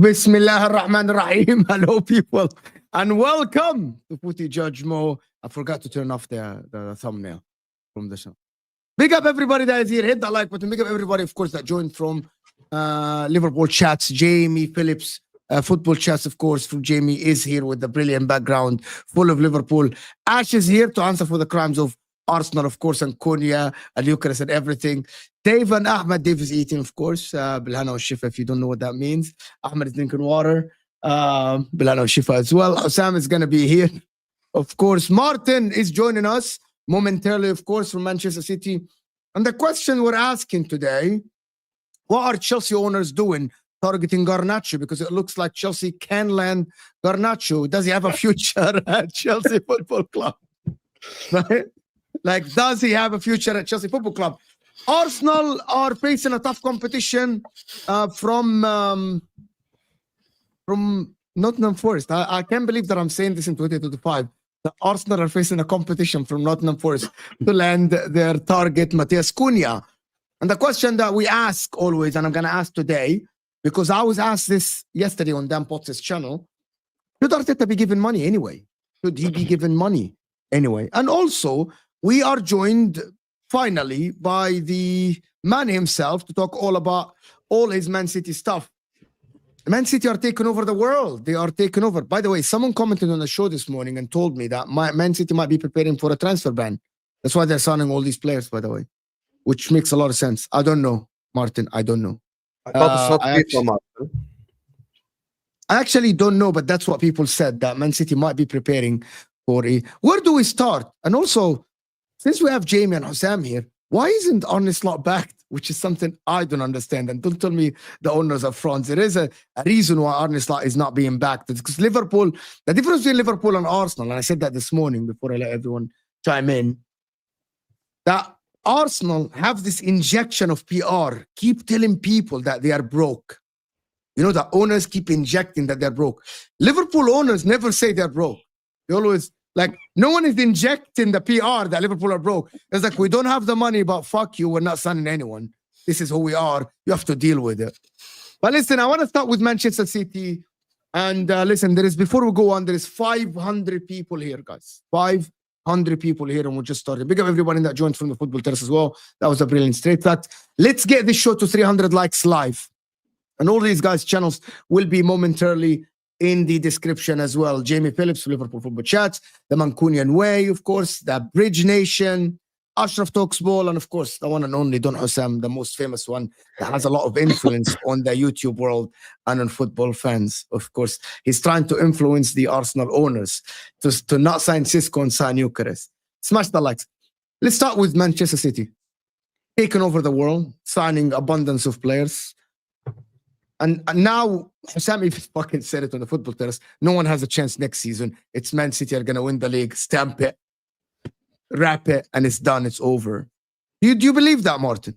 Bismillah ar-Rahman ar-Rahim. Hello, people, and welcome to Footy Judge Mo. I forgot to turn off the thumbnail from the show. Big up everybody that is here. Hit that like button. Big up everybody, of course, that joined from Liverpool chats. Jamie Phillips, football chats, of course, from Jamie is here with the brilliant background full of Liverpool. Ash is here to answer for the crimes of Arsenal, of course, and Cunha and Eucharist and everything. Dave and Ahmed. Dave is eating, of course. Bilhana Shifa, if you don't know what that means. Ahmed is drinking water. Bilhana Shifa as well. Osam is going to be here. Of course, Martin is joining us momentarily, of course, from Manchester City. And the question we're asking today, what are Chelsea owners doing targeting Garnacho? Because it looks like Chelsea can land Garnacho. Does he have a future at Chelsea Football Club? Right? Like, does he have a future at Chelsea Football Club? Arsenal are facing a tough competition from Nottingham Forest. I can't believe that I'm saying this in 2025. The Arsenal are facing a competition from Nottingham Forest to land their target, Matthias Cunha. And the question that we ask always, and I'm going to ask today, because I was asked this yesterday on Dan Potts' channel, should Arteta be given money anyway? Should he be given money anyway? And also, we are joined finally by the man himself to talk all about all his Man City stuff. Man City are taking over the world. They are taking over. By the way, someone commented on the show this morning and told me that Man City might be preparing for a transfer ban. That's why they're signing all these players, by the way, which makes a lot of sense. I don't know, Martin. I don't know. I actually don't know, but that's what people said, that Man City might be preparing for a... Where do we start? And also, since we have Jamie and Hussam here, why isn't Arne Slot backed? Which is something I don't understand. And don't tell me the owners are frauds. There is a reason why Arne Slot is not being backed. It's because Liverpool, the difference between Liverpool and Arsenal, and I said that this morning before I let everyone chime in, that Arsenal have this injection of PR, keep telling people that they are broke. You know, the owners keep injecting that they're broke. Liverpool owners never say they're broke. They always... Like, no one is injecting the PR that Liverpool are broke. It's like, we don't have the money, but fuck you, we're not signing anyone. This is who we are. You have to deal with it. But listen, I want to start with Manchester City. And listen, before we go on, there is 500 people here, guys. 500 people here, and we'll just start. Big up everybody that joined from the Football Terrace as well. That was a brilliant straight fact. Let's get this show to 300 likes live. And all these guys' channels will be momentarily in the description as well. Jamie Phillips, Liverpool Football Chats, the Mancunian Way, of course, the Bridge Nation, Ashraf talks ball, and of course, the one and only Don Hussam, the most famous one that has a lot of influence on the YouTube world and on football fans. Of course, he's trying to influence the Arsenal owners to not sign Cisco and sign Eucharist. Smash the likes. Let's start with Manchester City. Taking over the world, signing abundance of players. And now, Hussam even fucking said it on the football terrace, no one has a chance next season. It's Man City are going to win the league, stamp it, wrap it, and it's done, it's over. Do you believe that, Martin?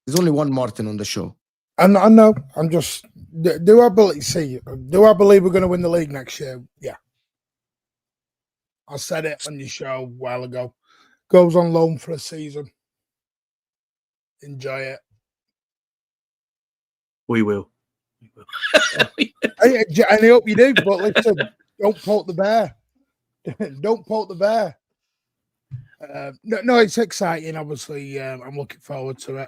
There's only one Martin on the show. I know. I'm just, do I believe we're going to win the league next year? Yeah. I said it on your show a while ago. Goes on loan for a season. Enjoy it. We will. I hope you do, but listen, don't poke the bear. Don't poke the bear. No, it's exciting, obviously. I'm looking forward to it.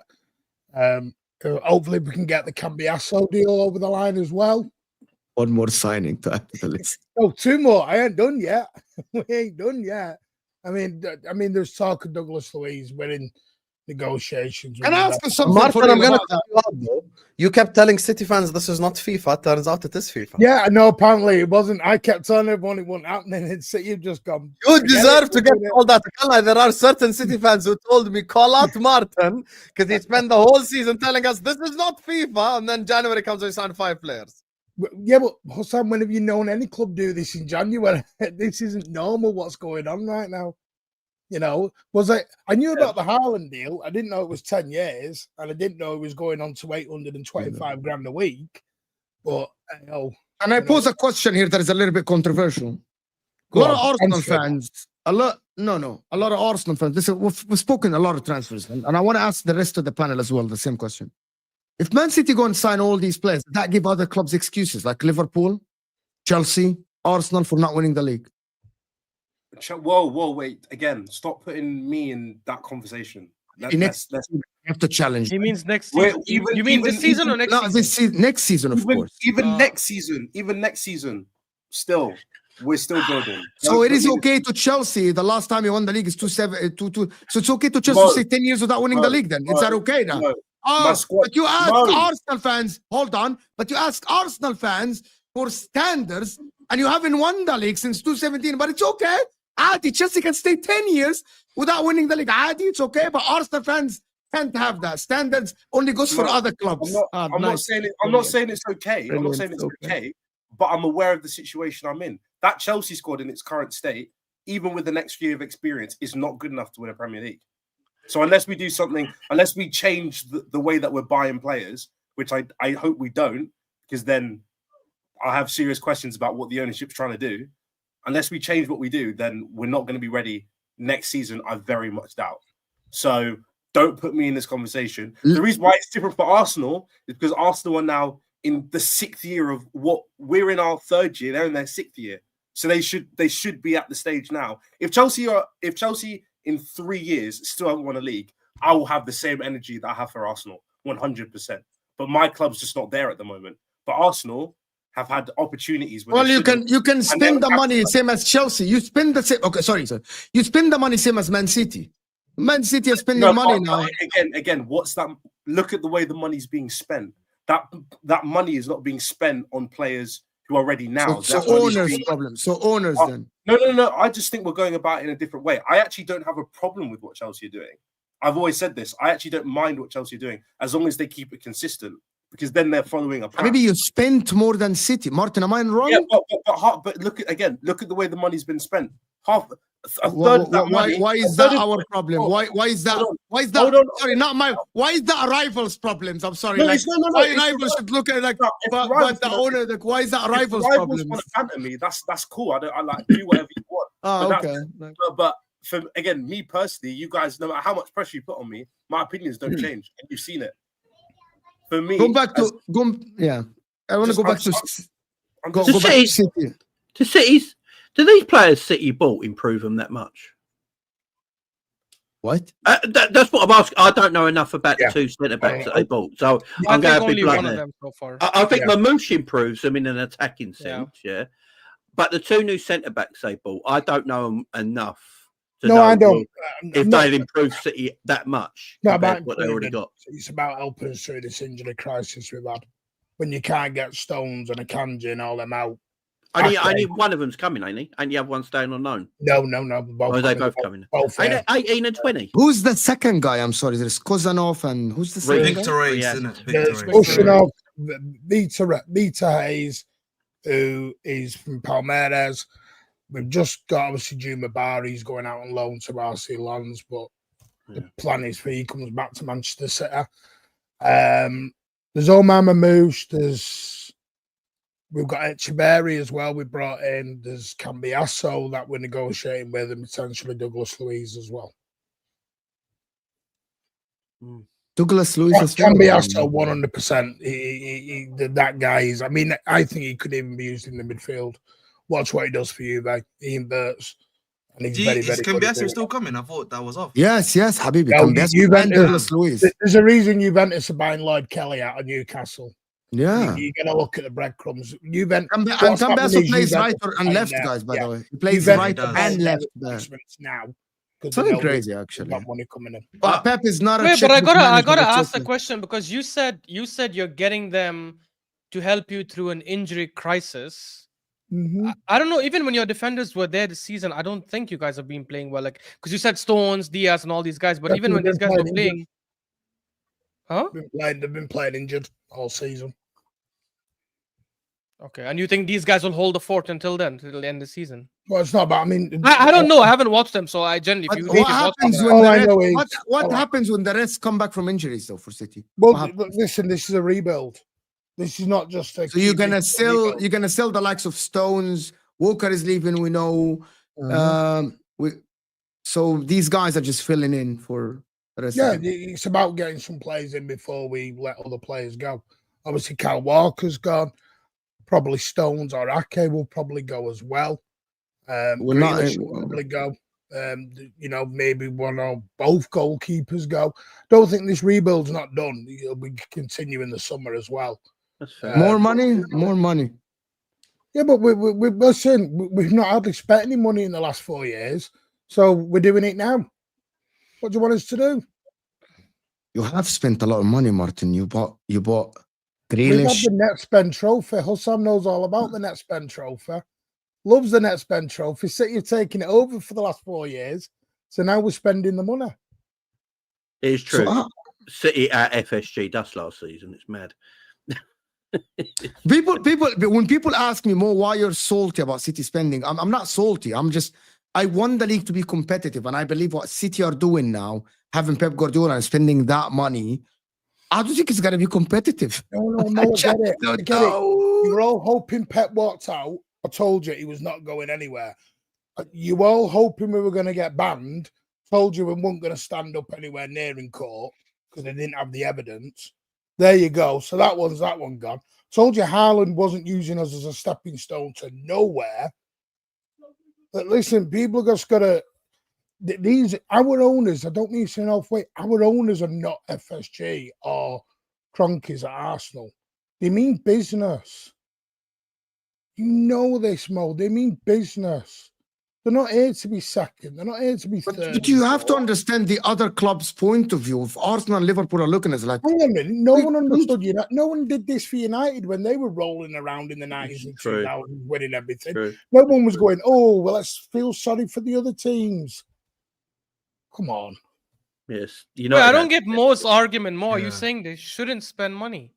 Hopefully we can get the Cambiasso deal over the line as well. One more signing to add to the list. Oh, two more. I ain't done yet. We ain't done yet. I mean, there's talk of Douglas Luiz winning negotiations. Can I ask you something? Martin, I'm going to cut you out, though. You kept telling City fans this is not FIFA. Turns out it is FIFA. Yeah, no, apparently it wasn't. I kept telling everyone it wasn't happening, and City have just gone. You deserve to get all that. There are certain City fans who told me, call out Martin, because he spent the whole season telling us this is not FIFA, and then January comes and we signed 5 players. Yeah, but Hussam, when have you known any club do this in January? This isn't normal what's going on right now. You know, I knew about the Haaland deal. I didn't know it was 10 years, and I didn't know it was going on to 825 grand a week. But and I pose a question here that is a little bit controversial. A lot of Arsenal fans, a lot of Arsenal fans. Listen, we've spoken a lot of transfers, and I want to ask the rest of the panel as well the same question. If Man City go and sign all these players, does that give other clubs excuses like Liverpool, Chelsea, Arsenal for not winning the league? Whoa, wait. Again, stop putting me in that conversation. Let's have to challenge. He means next season. You mean this season or next season? Next season, of course. Even next season, still, we're still building. So it is okay to Chelsea. The last time he won the league is 2-7. So it's okay to Chelsea to say 10 years without winning the league then? Is that okay now? But you ask Arsenal fans, hold on, but you ask Arsenal fans for standards and you haven't won the league since 2017, but it's okay. Chelsea can stay 10 years without winning the league. It's okay, but Arsenal fans can't have that. Standards only goes for other clubs. I'm not saying it's okay. I'm not saying it's okay, but I'm aware of the situation I'm in. That Chelsea squad in its current state, even with the next year of experience, is not good enough to win a Premier League. So unless we do something, unless we change the way that we're buying players, which I hope we don't, because then I have serious questions about what the ownership's trying to do. Unless we change what we do, then we're not going to be ready next season, I very much doubt. So don't put me in this conversation. The reason why it's different for Arsenal is because Arsenal are now in the 6th year of what we're in our 3rd year. They're in their 6th year. So they should be at the stage now. If Chelsea in 3 years still haven't won a league, I will have the same energy that I have for Arsenal, 100%. But my club's just not there at the moment. But Arsenal have had opportunities. Well, you can spend the money same as Chelsea. You spend the same. Okay, sorry, sir. You spend the money same as Man City. Man City are spending money now. Again, what's that? Look at the way the money's being spent. That money is not being spent on players who are ready now. So owners' problem. So owners then. No. I just think we're going about it in a different way. I actually don't have a problem with what Chelsea are doing. I've always said this. I actually don't mind what Chelsea are doing as long as they keep it consistent. Because then they're following a plan. Maybe you spent more than City. Martin, am I wrong? Yeah, but look at the way the money's been spent. A third of that money. Why is that our problem? Why is that? Why is that? Sorry, not my. Why is that a rival's problems? I'm sorry. No, why rivals should look at it like, but the owner. Like, why is that a rival's problem? Me, that's cool. I like do whatever you want. Okay. But for me personally, you guys, no matter how much pressure you put on me, my opinions don't change, and you've seen it. For me, I want to go back to City. To City's, do these players City bought improve them that much? What? That's what I'm asking. I don't know enough about the 2 centre backs that they bought, so I'm going to be blunt there. So I think Mamouche improves them in an attacking sense, But the two new centre backs they bought, I don't know them enough to No, know I don't. if they'll improve City that much Not compared about to what they already got. It's about helping us through this injury crisis we've had. When you can't get Stones and Akanji and all them out. Only one of them's coming, ain't he? And you have one staying on loan. No. Both are they both coming? Both, ain't it 18 and 20? Who's the second guy? I'm sorry, there's Kozanov and who's the second guy? Victor Reis, Yeah. isn't it? There's Victor Reis. Ushanov, Vita Hayes, who is from Palmeiras. We've just got obviously Juma Bar. He's going out on loan to RC Lens, but the plan is for he comes back to Manchester City. There's Omar Mamouche. We've got Echeverri as well. We brought in. There's Cambiasso that we're negotiating with, and potentially Douglas Luiz as well. Douglas Luiz as well. Cambiasso 100%. That guy is. I mean, I think he could even be used in the midfield. Watch what he does for you, mate. He inverts. And he's very, very Is good. Cambiasso still coming? I thought that was off. Yes, Habibi. No, Cambiasso and Douglas Luiz. There's a reason Juventus are buying Lloyd Kelly out of Newcastle. Yeah. You're going to look at the breadcrumbs. Juventus. And Cambiasso plays right and left, guys, by the way. He plays right and left there. Now. Something crazy, actually. Got money coming in. But Pep is not a Wait, but I gotta checkbook manager, ask the question because you said you're getting them to help you through an injury crisis. Mm-hmm. I don't know. Even when your defenders were there this season, I don't think you guys have been playing well. Like, because you said Stones, Diaz, and all these guys, but even when these guys were playing, they've been playing injured all season. Okay, and you think these guys will hold the fort until then, till the end of the season? Well, it's not. But I mean, I don't know. I haven't watched them, so I generally. What happens when happens when the rest come back from injuries, though, for City? Well, listen, this is a rebuild. This is not just a. So you're gonna sell the likes of Stones. Walker is leaving. We know. So these guys are just filling in for the rest. Yeah, it's about getting some players in before we let other players go. Obviously, Kyle Walker's gone. Probably Stones or Ake will probably go as well. Grealish will probably go. Maybe one or both goalkeepers go. Don't think this rebuild's not done. It'll be continuing the summer as well. That's fair. More money. Yeah, but we're saying we've not hardly spent any money in the last 4 years, so we're doing it now. What do you want us to do? You have spent a lot of money, Martin. You bought We Grealish. have the net spend trophy. Hussam knows all about the net spend trophy. Loves the net spend trophy. City have taken it over for the last 4 years. So now we're spending the money. It is true. City at FSG dust last season. It's mad. When people ask me more why you're salty about City spending, I'm not salty. I want the league to be competitive, and I believe what City are doing now, having Pep Guardiola and spending that money, I don't think it's gonna be competitive. No, I get it. You were all hoping Pep walked out. I told you he was not going anywhere. You were all hoping we were going to get banned. Told you we weren't going to stand up anywhere near in court because they didn't have the evidence. There you go. So that one gone. Told you Haaland wasn't using us as a stepping stone to nowhere. But listen, people are just got to. Our owners, I don't mean saying halfway, our owners are not FSG or Cronkies at Arsenal. They mean business. You know this, Mo. They mean business. They're not here to be second. They're not here to be third. But you have to understand the other club's point of view. If Arsenal and Liverpool are looking at it like... Hang on a minute. No one understood you. No one did this for United when they were rolling around in the 90s and 2000s, winning everything. True. No one was going, oh, well, let's feel sorry for the other teams. Come on. Yes. I don't get Mo's argument. Mo, are you saying they shouldn't spend money?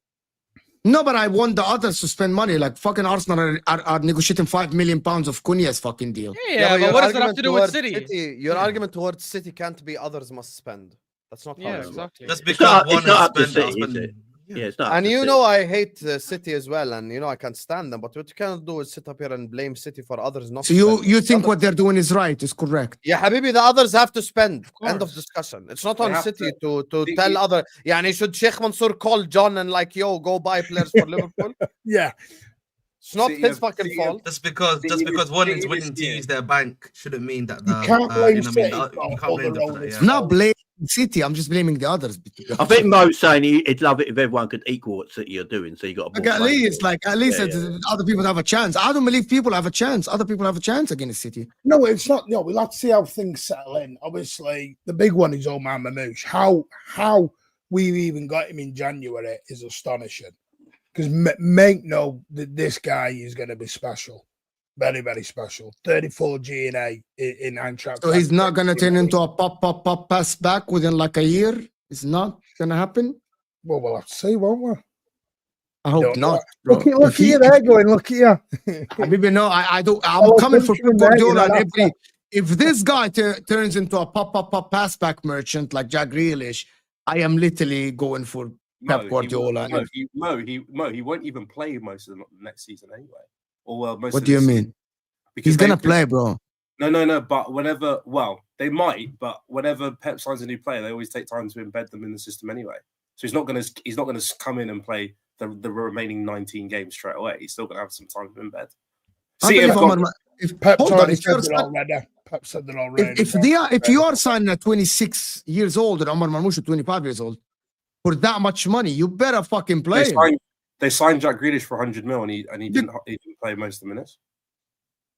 No, but I want the others to spend money. Like fucking Arsenal are negotiating £5 million of Cunha's fucking deal. Yeah, but what does that have to do with City? Your argument towards City can't be others must spend. That's not how it works. Just because it's not up to City, is it? Yeah, it's not. And I hate City as well, and I can't stand them. But what you cannot do is sit up here and blame City for others not. So you think what they're doing is right, is correct? Yeah, Habibi, the others have to spend. End of discussion. It's not on City to tell other. Yeah, and should Sheikh Mansour call John and go buy players for Liverpool? Yeah. It's not his fucking fault. Just because one is willing to use their bank shouldn't mean that you can't blame City. you can't blame them for that. Not blame City. I'm just blaming the others. I think Mo's saying he'd love it if everyone could equal what City are doing. So you got Like at least other people have a chance. I don't believe people have a chance. Other people have a chance against City. No, it's not. No, we'll have to see how things settle in. Obviously, the big one is Omar Mamouche. How we've even got him in January is astonishing. Because make no that this guy is going to be special. Very, very special. 34 GNA in Eintracht. So he's not going to turn into a pop pass back within like a year? It's not going to happen? Well, we'll have to see, won't we? I hope not. Look at you there going, look at you. Maybe no, I don't. I'm coming for Guardiola. If this guy turns into a pop pass back merchant like Jack Grealish, I am literally going for Pep Guardiola. He won't even play most of the next season anyway. Or most. What do you mean? Because he's gonna play, bro. No. But whenever, they might. But whenever Pep signs a new player, they always take time to embed them in the system anyway. So he's not gonna come in and play the remaining 19 games straight away. He's still gonna have some time to embed. If Pep said that already. If you are signing at 26 years old and Omar Marmoush at 25 years old for that much money, you better fucking play. They signed Jack Grealish for 100 mil, and he didn't play most of the minutes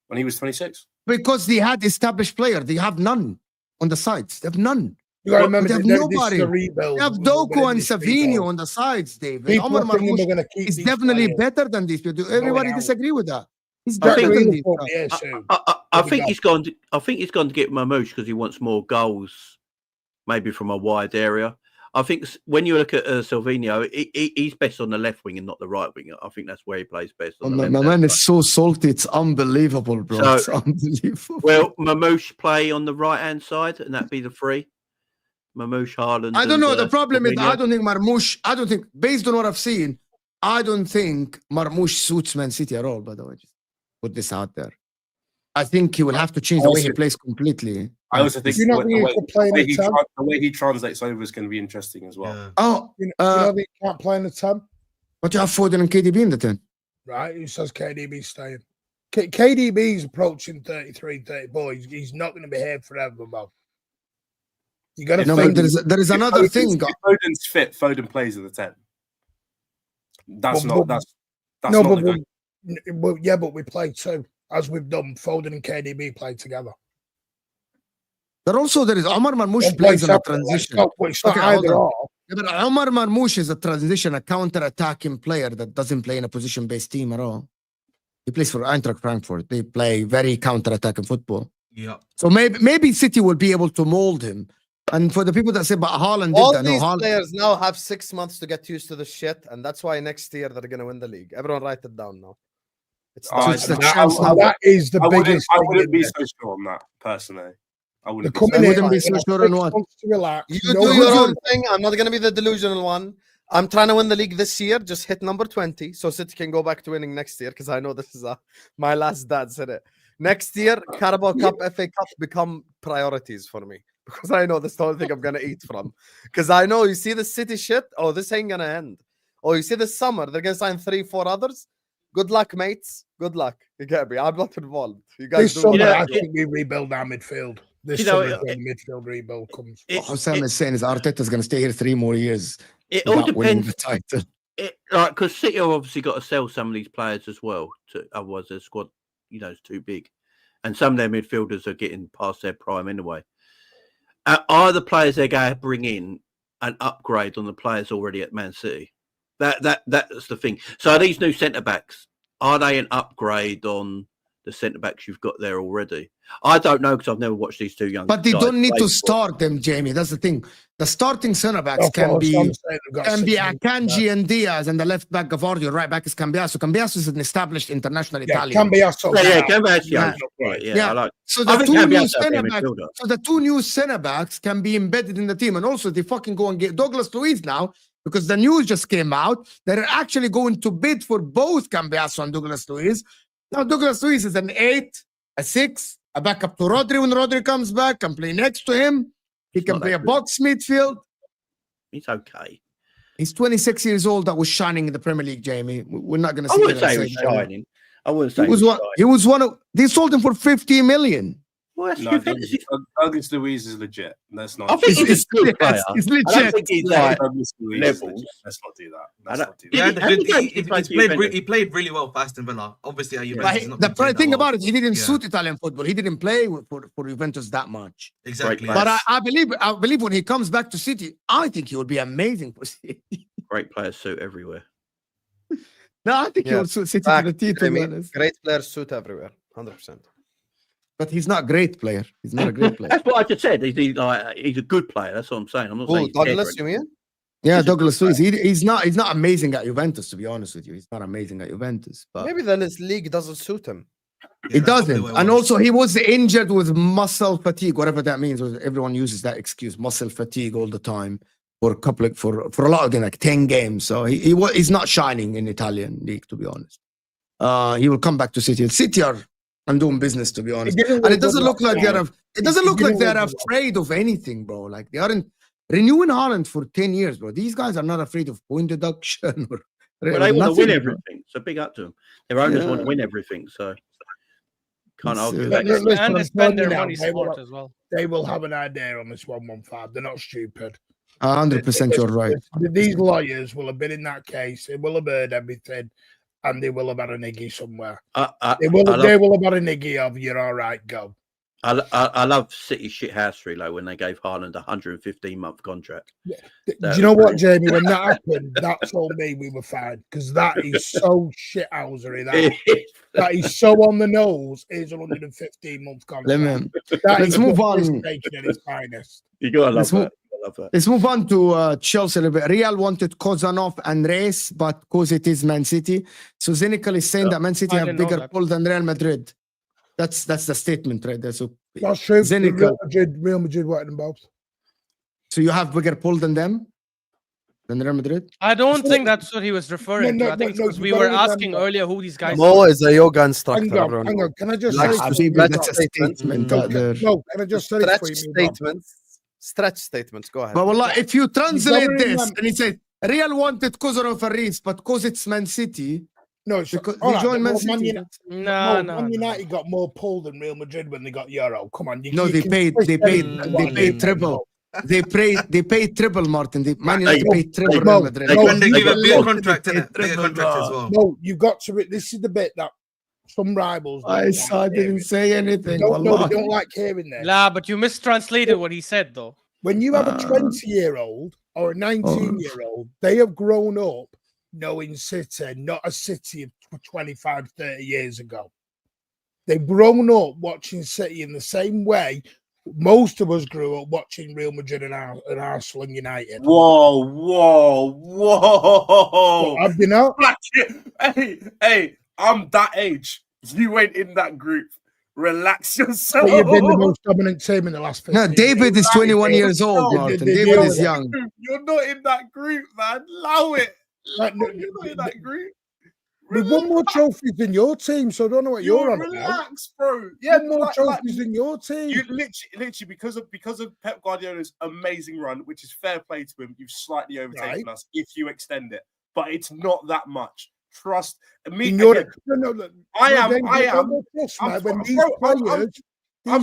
when he was 26. Because they had established players. They have none on the sides. They have none. You got to remember, they have nobody. They have Doku and Savino on the sides, David. Omar Marmoush is definitely better than these people. Everybody disagree with that. He's better than these. I think he's gone to get Marmoush because he wants more goals, maybe from a wide area. I think when you look at Silvino, he's best on the left wing and not the right wing. I think that's where he plays best. My man is so salty. It's unbelievable, bro. So, it's unbelievable. Well, Marmoush play on the right-hand side, and that'd be the three. Marmoush, Haaland. I don't know. The problem is, I don't think, based on what I've seen, I don't think Marmoush suits Man City at all, by the way. Just put this out there. I think he will have to change the way he plays completely. I also think the way he translates over is going to be interesting as well. Yeah. Oh, you know can't play in the 10? But you have Foden and KDB in the 10. Right, who says KDB's staying? KDB's approaching 33, 34. He's not going to be here forever, Bob. You got to think. There is another thing. If Foden's fit, Foden plays in the 10. That's not the But yeah, but we play two. As we've done, Foden and KDB play together. But also there is Omar Marmoush plays in a transition. It's not either or. Yeah, but Omar Marmoush is a transition, a counter-attacking player that doesn't play in a position-based team at all. He plays for Eintracht Frankfurt. They play very counter-attacking football. Yeah. So maybe City will be able to mold him. And for the people that say, but Haaland all did that. These players now have 6 months to get used to the shit, and that's why next year they're going to win the league. Everyone write it down now. That is the biggest. I wouldn't be so sure on that personally. I wouldn't be so sure on what. You do your own thing. I'm not going to be the delusional one. I'm trying to win the league this year. Just hit number 20 so City can go back to winning next year because I know this is my last dad said it. Next year, Carabao Cup, FA Cup become priorities for me because I know this is the only thing I'm going to eat from. Because I know you see the City shit. Oh, this ain't going to end. Oh, you see this summer, they're going to sign 3-4 others. Good luck, mates. Good luck. You get me? I'm not involved. You guys this summer, I think we rebuild our midfield. This summer, when the midfield rebuild comes. What Sam is saying is Arteta's going to stay here 3 more years. It all depends. The title. Because City have obviously got to sell some of these players as well. Otherwise, their squad, is too big. And some of their midfielders are getting past their prime anyway. Are the players they're going to bring in an upgrade on the players already at Man City? That's the thing. So are these new centre backs? Are they an upgrade on the centre backs you've got there already? I don't know because I've never watched these two young. But they don't need to start them, Jamie. That's the thing. The starting centre backs can be Akanji and Diaz, and the left back Gavardio, right back is Cambiasso. Cambiasso is an established international Italian. Cambiasso. Cambiasso. I like. So the two new centre backs can be embedded in the team, and also they fucking go and get Douglas Luiz now. Because the news just came out, they're actually going to bid for both Cambiasso and Douglas Luiz. Now, Douglas Luiz is an 8, a 6, a backup to Rodri when Rodri comes back, can play next to him. He can play a box midfield. He's okay. He's 26 years old. That was shining in the Premier League, Jamie. We're not going to say I wouldn't say he was shining. I wouldn't say he was one of. They sold him for 50 million. Well, that's No, Juventus. Douglas Luiz is legit. Let's not. I think he's a good player. It's I don't legit. think he's Yeah, like Douglas Luiz is levels. legit. Let's not do that. I Let's don't- not do Yeah, that. How many games did he play for Juventus? he played really well for Aston Villa. Obviously, at Yeah. Juventus, But he's not the been playing thing that well. about it, he didn't Yeah. suit Italian football. He didn't play for Juventus that much. Exactly. Great But yes. I believe when he comes back to City, I think he will be amazing for City. Great players suit everywhere. No, I think he Yeah. will suit City Back, to the T, to be Jamie. honest. Great players suit everywhere. 100%. But he's not a great player. He's not a great player. That's what I just said. He's a good player. That's what I'm saying. I'm not saying Oh, he's dead or Douglas, you anything. mean? Yeah, He's a Douglas good Luiz. He's not amazing at Juventus, to be honest with you. He's not amazing at Juventus, but Maybe then his league doesn't suit him. Yeah, it that's probably doesn't. what it And was. also, he was injured with muscle fatigue, whatever that means. Everyone uses that excuse, muscle fatigue, all the time for a couple of, for a lot of them, like 10 games. So he's not shining in Italian league, to be honest. He will come back to City. City are doing business, to be honest. And it doesn't look like they're afraid of anything, bro. Like they aren't renewing Haaland for 10 years, bro. These guys are not afraid of point deduction or But they want to nothing, win bro. everything. So big up to them. Their owners want to Yeah. win everything. So can't It's, argue uh, that. Listen, And they I'm spend their telling you money now, smart as well. They will have an idea on this 115. They're not stupid. 100% you're right. These lawyers will have been in that case. They will have heard everything, and they will have had a niggy somewhere. They will have had a niggy of "you're all right, go." I love City shithousery, like when they gave Haaland a 115-month contract. Do That you know was what, Jamie? When that happened, that told me we were fine because that is so shithousery. That is so on the nose. Is a 115-month contract. That Let's is move the on. piss taking at its finest. You gotta Let's love move- that. I love that. Let's move on to Chelsea a little bit. Real wanted Kozanov and Reis, but because it is Man City. So Zynical is saying that Man City I have didn't know bigger that. pull than Real Madrid. That's the statement right there. So That's true. Cynical. Real Madrid wanted them both. you have bigger pull than them? Than Real Madrid? I don't think that's what he was referring No, to. I think it's no, because you we gotta were remember- asking earlier who these guys Mo are. is a yoga instructor. Hang on, everyone hang on. knows. Can I just Like, say Habibi, stretch that's a statements. statement no, out there. no, can I just say this Stretch for you, Bob? stretch statements. Go ahead. But wallah, if you translate gotta this remember- and he said Real wanted Kozanov and Reis, but because it's Man City, No, it's because all they right, joined Man well, City. United, No. Man United got more pull than Real Madrid when they got Euro. Come on, No, they paid triple. They paid triple, Martin. Man United paid triple Real Madrid. And they give a bigger Triple. contract, innit? Bigger contract as well. No, you've got to. This is the bit that some rivals. I didn't say anything. No, they wallah. don't like hearing this. Nah, but you mistranslated what he said though. When you have a 20-year-old or a 19-year-old, they have grown up knowing City, not a City of 25, 30 years ago. They've grown up watching City in the same way most of us grew up watching Real Madrid and Arsenal and United. Whoa. I've been out. Hey, I'm that age. You went in that group. Relax yourself. But you've been the most dominant team in the last 15 No, David is 21 years old, Martin. David is young. You're not in that group, man. Allow it. Like, no, You're not in that group. We've won more trophies than your team, so I don't know what you're on about. Relax, bro. Yeah, More trophies than your team. You literally because of Pep Guardiola's amazing run, which is fair play to him, you've slightly overtaken us if you extend it, but it's not that much. Trust me. I'm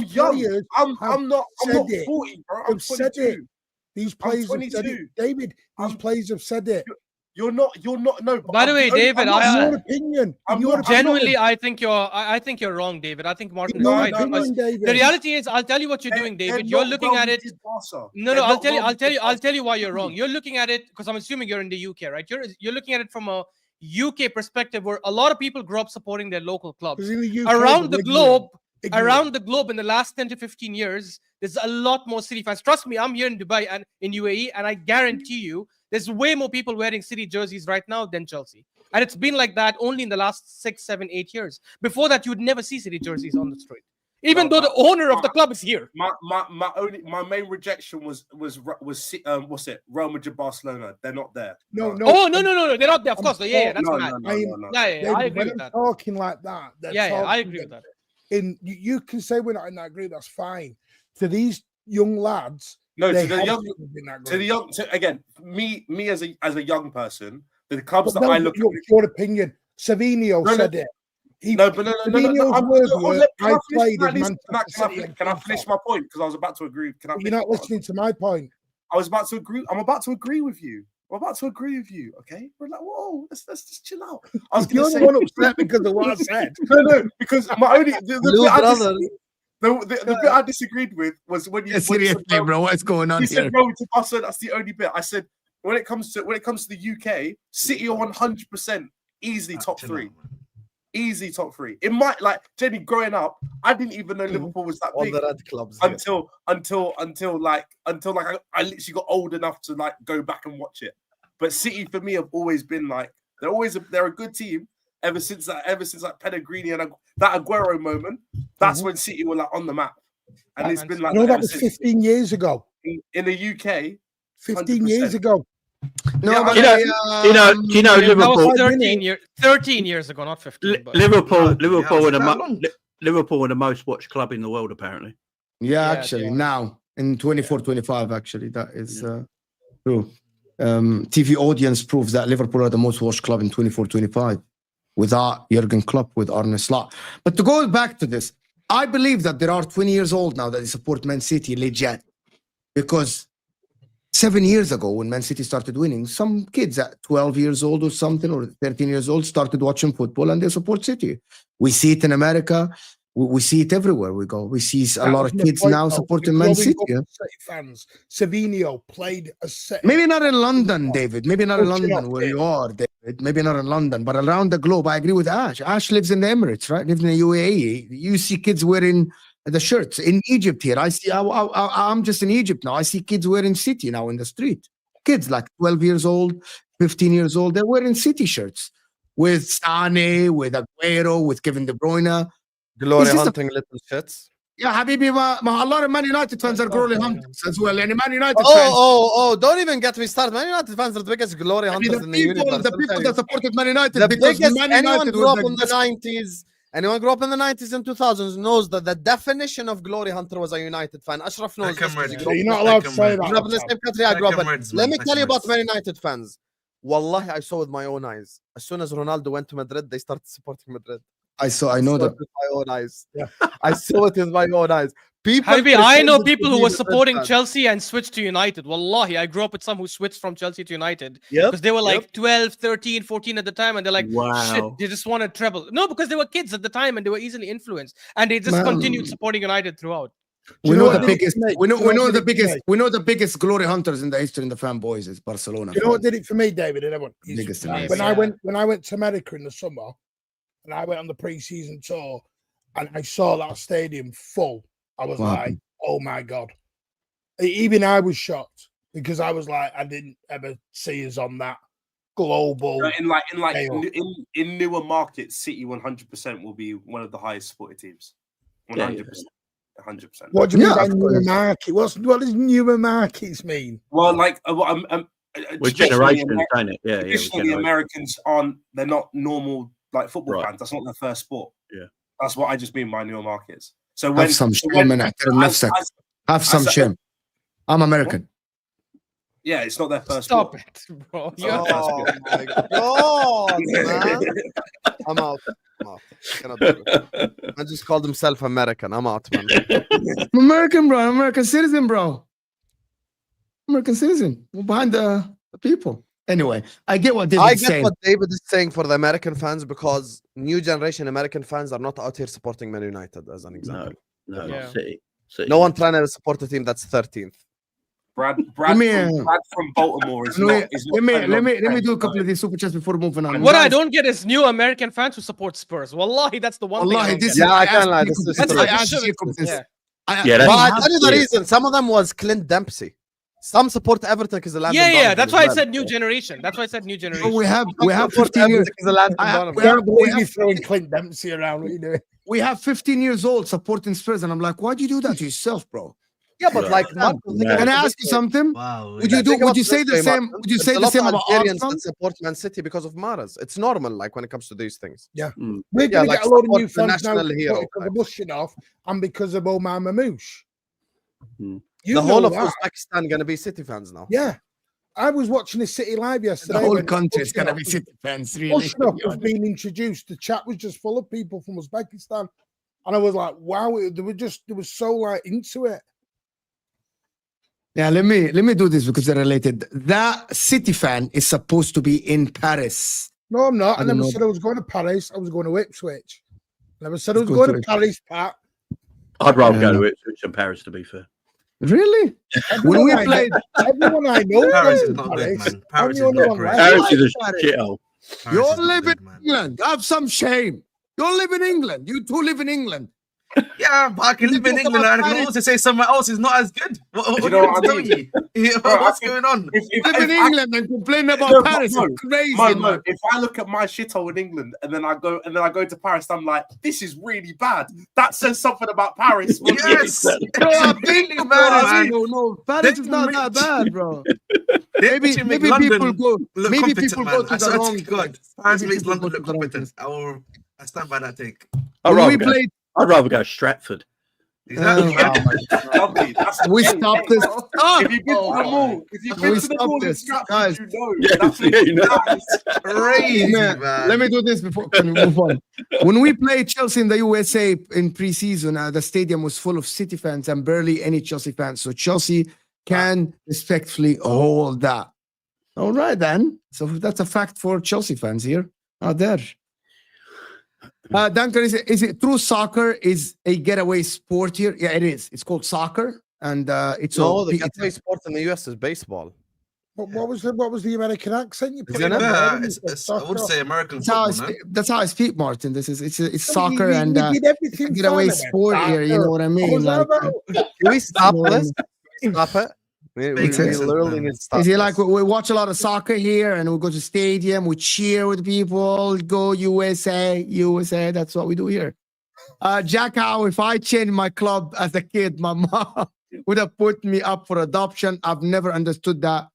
young. I'm not 40, bro. I'm 22. These players have said it. David, these players have said it. You're not. No. By the way, David, your opinion. I think you're wrong, David. I think Martin is right. The reality is, I'll tell you what you're doing, David. You're looking at it. No. I'll tell you why you're wrong. You're looking at it because I'm assuming you're in the UK, right? You're looking at it from a UK perspective, where a lot of people grew up supporting their local clubs around the globe. Around the globe in the last 10 to 15 years, there's a lot more City fans. Trust me, I'm here in Dubai and in UAE, and I guarantee you there's way more people wearing City jerseys right now than Chelsea. And it's been like that only in the last 6, 7, 8 years. Before that, you would never see City jerseys on the street, even though the owner of the club is here. My main rejection was what's it? Real Madrid, Barcelona. They're not there. No. Oh no, they're not there. Of course, that's mad. No. Yeah, I agree with that. Talking like that. I agree with that. You can say we're not in that group. That's fine. To these young lads, no. To the young. Again, me as a young person, the clubs that I look at. Your opinion. Savinho said it. No, but no. I played as Manchester City. Can I finish my point? Because I was about to agree. You're not listening to my point. I was about to agree. I'm about to agree with you. I'm about to agree with you. Okay, we're like, whoa, let's just chill out. I was going to say, one upset because of what I said. No, because my only the bit I disagreed with was when you said, bro, what's going on you here? said, bro, to Barcelona, that's the only bit. I said when it comes to the UK, City are 100% easily top three. Easy top three. It might, like, Jenny, growing up, I didn't even know Liverpool was that big the red clubs until I literally got old enough to like go back and watch it. But City for me have always been like they're a good team ever since Pellegrini and that Aguero moment. That's when City were like on the map, and it's been like that was 15 years ago in the UK. 15 years ago. No, yeah, but you know, Liverpool. That was 13 years ago, not 15. Liverpool are the most watched club in the world, apparently. Yeah, actually, now in 24-25, actually, that is true. TV audience proves that Liverpool are the most watched club in 24-25 without Jurgen Klopp, with Arne Slot. But to go back to this, I believe that there are 20 years old now that they support Man City legit, because 7 years ago, when Man City started winning, some kids at 12 years old or something, or 13 years old, started watching football and they support City. We see it in America. We see it everywhere we go. We see a lot of kids now supporting Man City. City fans. Savinho played a City. Maybe not in London, David. Maybe not in London where you are, David. Maybe not in London, but around the globe. I agree with Ash. Ash lives in the Emirates, right? Lives in the UAE. You see kids wearing the shirts. In Egypt here, I'm just in Egypt now. I see kids wearing City now in the street. Kids like 12 years old, 15 years old. They're wearing City shirts with Sane, with Aguero, with Kevin De Bruyne. Glory hunting little shits. Yeah, Habibi, a lot of Man United fans are glory hunters as well. And Man United fans. Oh, don't even get me started. Man United fans are the biggest glory hunters in the universe. The people that supported Man United, the because biggest, Man United anyone grew up in the 90s, anyone grew up in the 90s and 2000s knows that the definition of glory hunter was a United fan. Ashraf knows this. You're not allowed to say that. Grew up in the same country I grew up in. Let me tell you about Man United fans. Wallahi, I saw with my own eyes. As soon as Ronaldo went to Madrid, they started supporting Madrid. I know that with my own eyes. Yeah. I saw it with my own eyes. I know people who were supporting Chelsea and switched to United. Wallahi, I grew up with some who switched from Chelsea to United because they were like 12, 13, 14 at the time, and they're like, shit, they just wanted treble. No, because they were kids at the time and they were easily influenced, and they just continued supporting United throughout. We know the biggest glory hunters in the history in the fanboys is Barcelona. You know what did it for me, David? When I went to America in the summer, and I went on the pre-season tour, and I saw that stadium full. I was like, "Oh my god!" Even I was shocked because I was like, I didn't ever see us on that global. In newer markets, City 100% will be one of the highest supported teams. 100%. 100%. What do you mean by newer market? What does newer markets mean? Well, like, we're generations, ain't it? Yeah, traditionally, Americans they're not normal like football fans. That's not their first sport. Yeah, that's what I just mean by newer markets. So have some shame, have some shame. I'm American. Yeah, it's not their first. Stop sport. it, bro. Oh my god, man! I'm out. Cannot do it. I just called himself American. I'm out, man. I'm American, bro. I'm American citizen, bro. American citizen. We're behind the people. Anyway, I get what David's saying. What David is saying for the American fans, because new generation American fans are not out here supporting Man United, as an example. No, City. No one trying to support a team that's 13th. Brad from Baltimore is not. Let me do a couple of these super chats before moving on. What I don't get is new American fans who support Spurs. Wallahi, that's the one thing. I can't lie. This is true. But I'll tell you the reason. Some of them was Clint Dempsey. Some support Everton because the land. Yeah. That's why I said new generation. We have 15 years. We can't believe you throwing Clint Dempsey around. What are you doing? We have 15 years old supporting Spurs, and I'm like, why'd you do that to yourself, bro? Yeah, but like, can I ask you something? Wow. Would you say the same? Would you say the same about Algerians that support Man City because of Maras? It's normal, like when it comes to these things. Yeah, we're gonna get a lot of new fans now because of Mushinov and because of Omar Mamouche. The whole of Uzbekistan gonna be City fans now. Yeah, I was watching a City live yesterday. The whole country is going to be City fans, really. Ashraf was being introduced. The chat was just full of people from Uzbekistan. And I was like, wow, they were so like into it. Yeah, let me do this because they're related. That City fan is supposed to be in Paris. No, I'm not. I never know. said I was going to Paris. I was going to Ipswich. I never said I was going to Paris, Pat. I'd rather go to Ipswich than Paris, to be fair. Really? When we played, everyone I know Paris is not good, man. Paris is not great. Paris is a shithole. You live in England. Have some shame. You live in England. You two live in England. Yeah, but I can live in England and I can also say somewhere else is not as good. What you know what I mean? What's going on? Live in England and complain about Paris. Mo, Crazy. Mo, if I look at my shithole in England and then I go to Paris, I'm like, this is really bad. That says something about Paris. Yes, No, I've been really to bad, Paris. man. No, Paris is not that bad, bro. Maybe London people go. look Maybe competent, people man. go to I the swear wrong. to God, place. Paris Maybe makes people London go look to the wrong competent. I stand by that take. When we played, I'd rather go Stratford. Exactly. Lovely. That's we stopped this. If you've been to the mall, in Stratford, you know. That's you know. Crazy, man. Let me do this before we move on. When we played Chelsea in the USA in pre-season, the stadium was full of City fans and barely any Chelsea fans. So Chelsea can respectfully hold that. All right, then. So that's a fact for Chelsea fans here out there. Duncan, is it true soccer is a getaway sport here? Yeah, it is. It's called soccer, and it's the getaway sport in the US is baseball. What was the American accent you put Isn't in? it? I would say American football, That's how I speak, Martin. It's soccer You and did everything getaway fine, sport here. You know what I mean? What was that Like, about? Can we stop this? Stop it. We Makes literally sense, need to stop. is it this. like we watch a lot of soccer here and we go to stadium, we cheer with people, go USA, USA. That's what we do here. Jack, how if I changed my club as a kid, my mom would have put me up for adoption. I've never understood that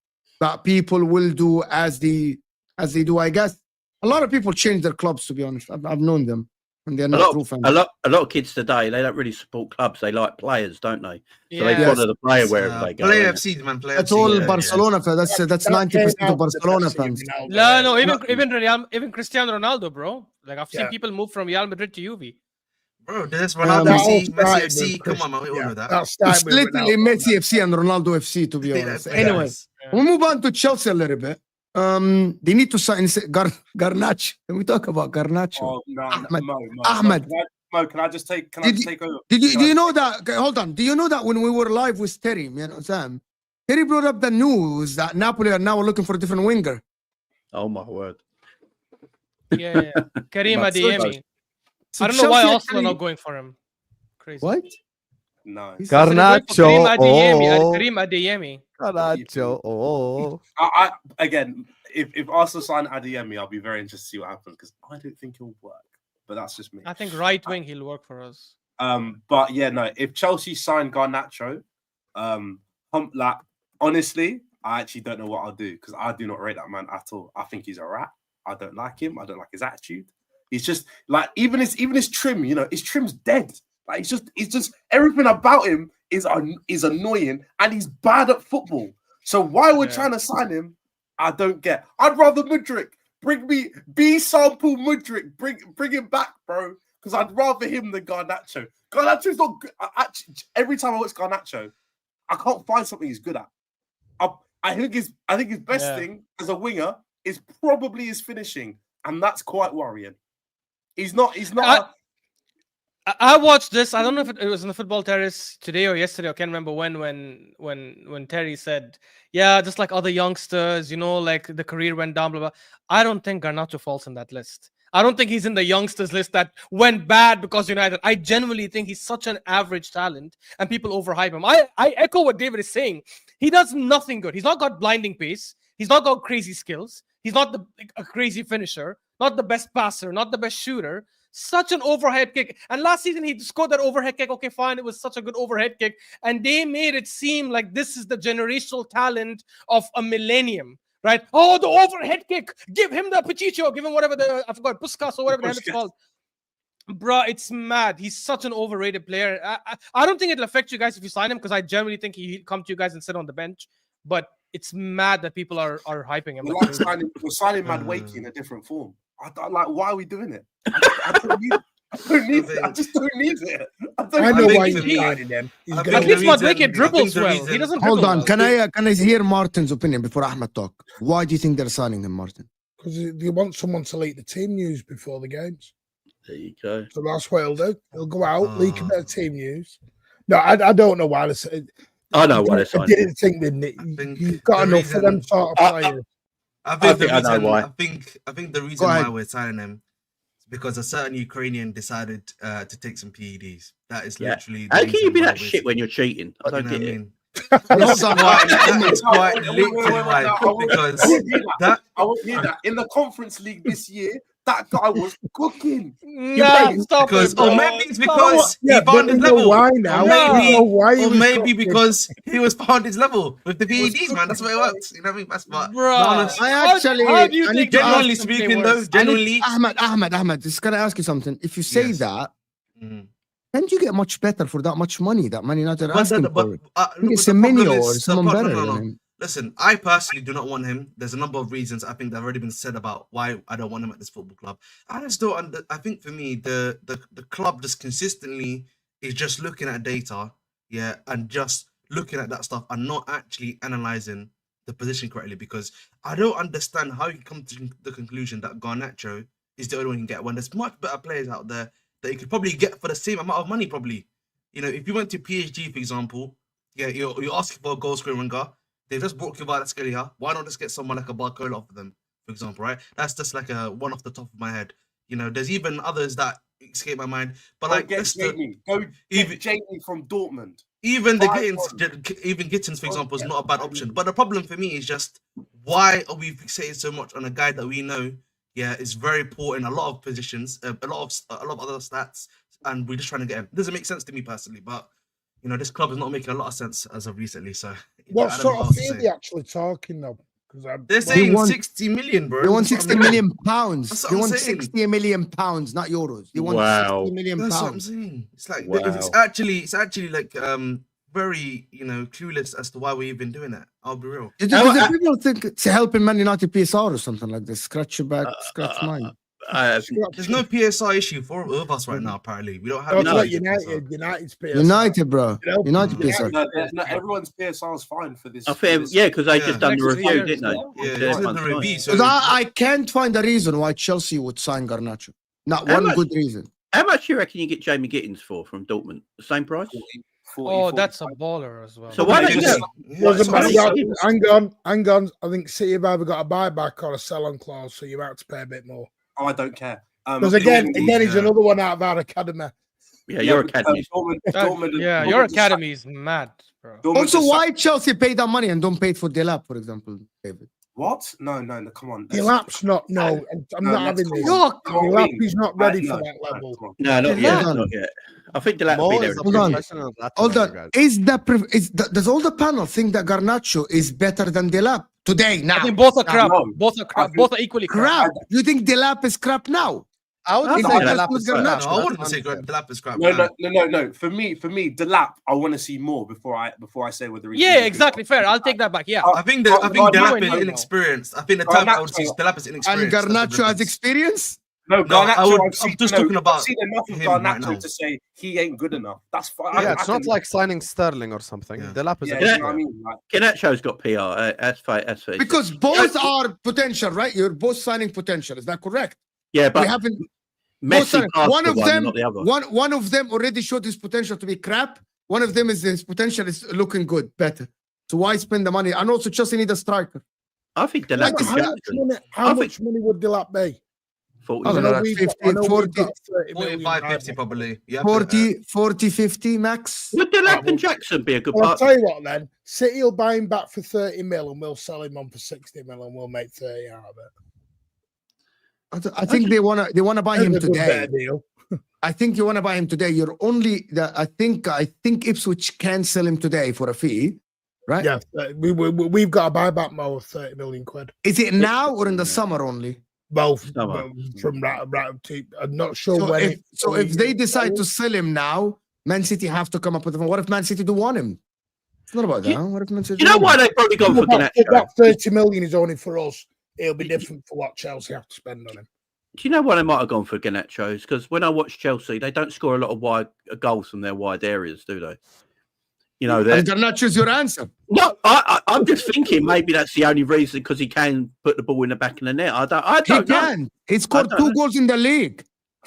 people will do as they do. I guess a lot of people change their clubs, to be honest. I've known them. And they're not true fans. A lot of kids today, they don't really support clubs. They like players, don't they? So they Yeah. follow the player wherever they go. Play innit? FC, man. Play That's FC, all yeah, Barcelona fans. That's 90% of Barcelona fans. No, even Cristiano Ronaldo, bro. Like I've seen people move from Real Madrid to Juve. Bro, there's Ronaldo FC, Messi FC. Come on, man. We all know that. It's literally Messi FC and Ronaldo FC, to be honest. Anyway, we'll move on to Chelsea a little bit. They need to sign Garnacho. Can we talk about Garnacho? Oh, no, Ahmed. Mo, can I just take over? Do you know that? Hold on. Do you know that when we were live with Terry, you know, Sam, Terry brought up the news that Napoli are now looking for a different winger. Oh my word! Yeah. Karim Adeyemi. So I don't know why Chelsea Arsenal are not going for him. Crazy. What? No. Garnacho. Karim Adeyemi. Garnacho. Oh. I again, if Arsenal sign Adeyemi, I'll be very interested to see what happens because I don't think he'll work. But that's just me. I think right wing he'll work for us. But yeah, no. If Chelsea sign Garnacho, like honestly, I actually don't know what I'll do because I do not rate that man at all. I think he's a rat. I don't like him. I don't like his attitude. He's just like even his trim. You know, his trim's dead. Like it's just everything about him is annoying and he's bad at football. So why we're trying to sign him, I don't get. I'd rather Mudryk. Bring me B-sample Mudryk. Bring him back, bro. Because I'd rather him than Garnacho. Garnacho's not good. Actually, every time I watch Garnacho, I can't find something he's good at. I think his best thing as a winger is probably his finishing, and that's quite worrying. He's not. I watched this. I don't know if it was on the Football Terrace today or yesterday. I can't remember when Terry said, "Yeah, just like other youngsters, you know, like the career went down." Blah blah. I don't think Garnacho falls in that list. I don't think he's in the youngsters list that went bad because United. I genuinely think he's such an average talent, and people overhype him. I echo what David is saying. He does nothing good. He's not got blinding pace. He's not got crazy skills. He's not a crazy finisher. Not the best passer. Not the best shooter. Such an overhead kick. And last season, he scored that overhead kick. Okay, fine. It was such a good overhead kick. And they made it seem like this is the generational talent of a millennium, right? Oh, the overhead kick. Give him the Pachicho. Give him whatever I forgot, Puskas or whatever the hell it's called. Bruh, it's mad. He's such an overrated player. I don't think it'll affect you guys if you sign him because I generally think he'll come to you guys and sit on the bench. But it's mad that people are hyping him. We're signing Madueke in a different form. Like, why are we doing it? I don't need it. I just don't need it. I know why you're signing them. At least Madueke dribbles well. He doesn't. Hold on. Well. Can I hear Martin's opinion before Ahmed talk? Why do you think they're signing him, Martin? Because they want someone to leak the team news before the games. There you go. So that's what he'll do. He'll go out, leak a bit of team news. No, I don't know why they said. I know why they're signing. I didn't think that you've got enough for them sort of players. I think the I know reason. why. I think the reason why we're signing him is because a certain Ukrainian decided to take some PEDs. That is literally. How can you be that shit when you're cheating? I don't get it. That's quite literally why. Because I won't hear that. In the Conference League this year, that guy was cooking. Because maybe it's because he found his level. Why now? Or maybe because he was found his level with the PEDs, man. That's why it works. You know what I mean? That's what. Generally speaking, though, Ahmed, just gotta ask you something. If you say that, can't you get much better for that much money that Man United are asking for? It's a mini or someone better than him. Listen, I personally do not want him. There's a number of reasons I think that have already been said about why I don't want him at this football club. I just don't. I think for me, the club just consistently is just looking at data, and just looking at that stuff and not actually analyzing the position correctly. Because I don't understand how you come to the conclusion that Garnacho is the only one you can get when there's much better players out there that you could probably get for the same amount of money. Probably, if you went to PSG, for example, you're asking for a goal scoring winger. They just brought Kvaratskhelia. Why not just get someone like a Barcola off of them, for example, right? That's just like a one off the top of my head. There's even others that escape my mind. But like, get Jamie. Go get Jamie from Dortmund. Even Gittins, for example, is not a bad option. But the problem for me is just why are we fixated so much on a guy that we know, is very poor in a lot of positions, a lot of other stats, and we're just trying to get him. It doesn't make sense to me personally, but. This club is not making a lot of sense as of recently. So, what sort of fee are they actually talking though? They're saying 60 million, bro. They want 60 million pounds. They want saying. 60 million pounds, not euros. They want 60 million pounds. That's what I'm saying. It's like it's actually like very clueless as to why we're even doing that. I'll be real. Do people think it's helping Man United PSR or something like this? Scratch your back, scratch mine. There's no PSI issue for all of us right now. Apparently, we don't have United's PSI. United, bro. United PSI. No, everyone's PSR is fine for this. Because they just done the review, didn't they? The review. So I can't find a reason why Chelsea would sign Garnacho. Not one good reason. How much do you reckon you get Jamie Gittins for from Dortmund? The same price? 40, that's a baller as well. So why don't you? Hang on. I think City have either got a buyback or a sell-on clause, so you have to pay a bit more. Oh, I don't care. Because again, he's another one out of our academy. Yeah, your academy. Your academy is mad, bro. Also, why Chelsea pay that money and don't pay it for Delap, for example, David? What? No, come on. Delap's not. No, I'm not having this. Delap is not ready for that level. No, not yet. I think Delap will be there. Hold on. Does all the panel think that Garnacho is better than Delap today? Now, I think both are crap. Both are crap. Both are equally crap. You think Delap is crap now? I would say Delap is crap. No, I wouldn't say Delap is crap. No. For me, Delap, I want to see more before I say whether. Yeah, exactly. Fair. I'll take that back. Yeah. I think Delap is inexperienced. I think the time I would see Delap is inexperienced. And Garnacho has experience. No, Garnacho. I'm just talking about. I've seen enough of Garnacho to say he ain't good enough. That's fine. Yeah, it's not like signing Sterling or something. Delap is. Garnacho's got PR. That's fine. Because both are potential, right? You're both signing potential. Is that correct? Yeah, but we haven't. Messi one of them already showed his potential to be crap. One of them his potential is looking good, better. So why spend the money? And also Chelsea need a striker. I think Delap. How much money would Delap be? 40, 45, 50 probably. 40, 50 max. Would Delap and Jackson be a good partner? I'll tell you what then. City will buy him back for 30 mil and we'll sell him on for 60 mil and we'll make 30 out of it. I think they wanna buy him today. I think you want to buy him today. You're only I think Ipswich can sell him today for a fee, right? Yeah, we've got a buyback more of 30 million quid. Is it now or in the summer only? Both. From right to, I'm not sure when. If they decide to sell him now, Man City have to come up with one. What if Man City do want him? It's not about that. What if Man City? You know why they probably gone for Garnacho? That 30 million is only for us. It'll be different for what Chelsea have to spend on him. Do you know why they might have gone for Garnacho? Is because when I watch Chelsea, they don't score a lot of wide goals from their wide areas, do they? You know, And Garnacho's your answer. No, I'm just thinking maybe that's the only reason because he can put the ball in the back of the net. I don't He know. can. He scored 2 goals in the league.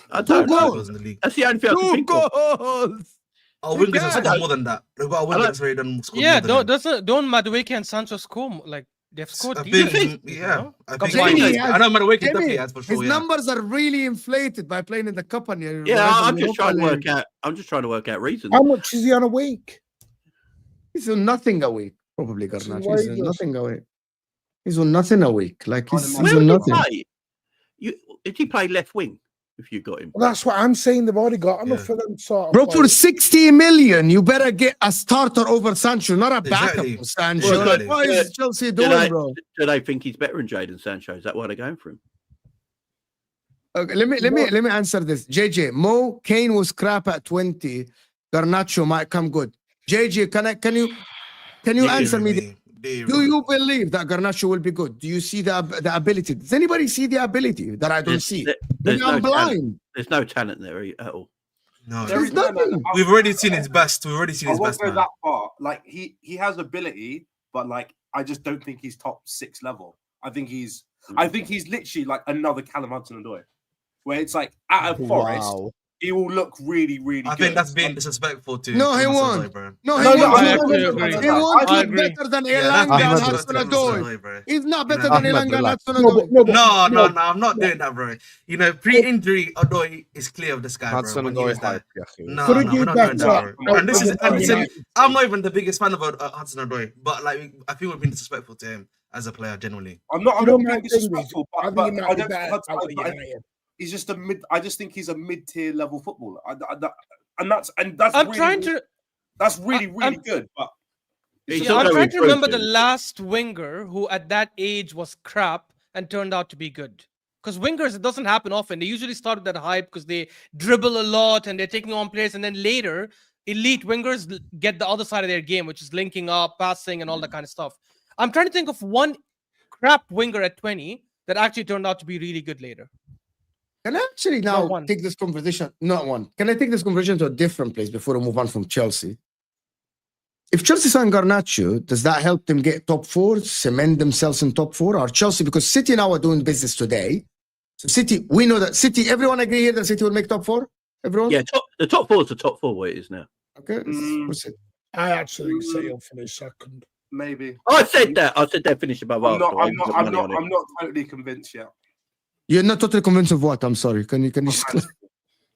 I don't know. Goals in the league. That's the only thing I can 2 think of. goals. Our wingers have scored more than that. Our wingers already done scored Yeah, more than him. don't Madueke and Sancho score like they've scored? I decent, think, you yeah. know? I Combined. think I know Madueke definitely has for His sure. Yeah. numbers are really inflated by playing in the cup. And Yeah, I'm just trying to work out. I'm just trying to work out reasons. How much is he on a week? He's on nothing a week. Probably Garnacho. He's on wages. nothing a week. He's on nothing a week. Like he's Where on would nothing. he play? Did he play left wing? If you got him, Well, that's what I'm saying. They've already got enough Yeah. for them sort of. Bro, for players. 60 million, you better get a starter over Sancho, not a backup Exactly. for Sancho. Well, Like, exactly. what is Chelsea do doing, bro? they think he's better than Jadon Sancho? Is that why they're going for him? Okay, let me answer this. JJ, Mo Kane was crap at 20. Garnacho might come good. JJ, can you answer me? This? Do you believe that Garnacho will be good? Do you see the ability? Does anybody see the ability that I don't see? There's Maybe I'm no blind. talent. There's no talent there at all. No, There's nothing. we've already seen his best. We've already seen I his won't best. go Man. that far. Like he has ability, but like I just don't think he's top 6 level. I think he's literally like another Callum Hudson-Odoi, where it's like at a Forest, he will look really, really I good. think that's being disrespectful to. No, he Hudson-Odoi, won't. bro. No, he No, won't. I He actually won't agree. he won't I look agree. better than Yeah, Elanga that's being and disrespectful to Hudson-Odoi. Hudson-Odoi, bro. He's not better Ahmed, than Elanga and relax. Hudson-Odoi. No, I'm not doing that, bro. You know, pre-injury, Odoi is clear of this guy, bro. Hudson When he Odoi was there. hype, yeah. No, For a we're good not doing that, back, bro. And this is, and listen, United. I'm not even the biggest fan of Hudson Odoi, but like, I feel we've been disrespectful to him as a player generally. I'm not You know, being my thing disrespectful, is, I but think he I might be don't better think out of United. he's just a mid. I just think he's a mid-tier level footballer, and that's I'm really, trying to. That's really I'm- good, but He's Yeah, still I'm going trying to through remember the things. last winger who at that age was crap and turned out to be good. Because wingers, it doesn't happen often. They usually start with that hype because they dribble a lot and they're taking on players. And then later, elite wingers get the other side of their game, which is linking up, passing, and all that kind of stuff. I'm trying to think of one crap winger at 20 that actually turned out to be really good later. Can I actually Not now one. take this conversation? Not one. Can I take this conversation to a different place before we move on from Chelsea? If Chelsea sign Garnacho, does that help them get top 4, cement themselves in top 4? Or Chelsea, because City now are doing business today. So City, we know that City, everyone agree here that City will make top 4? Everyone? Yeah, the top 4 is the top 4 where it is now. Okay. Proceed. I actually think City will finish second. maybe I said that. I said they'll finish above I'm Arsenal. not totally convinced yet. You're not totally convinced of what? I'm sorry. Can you just...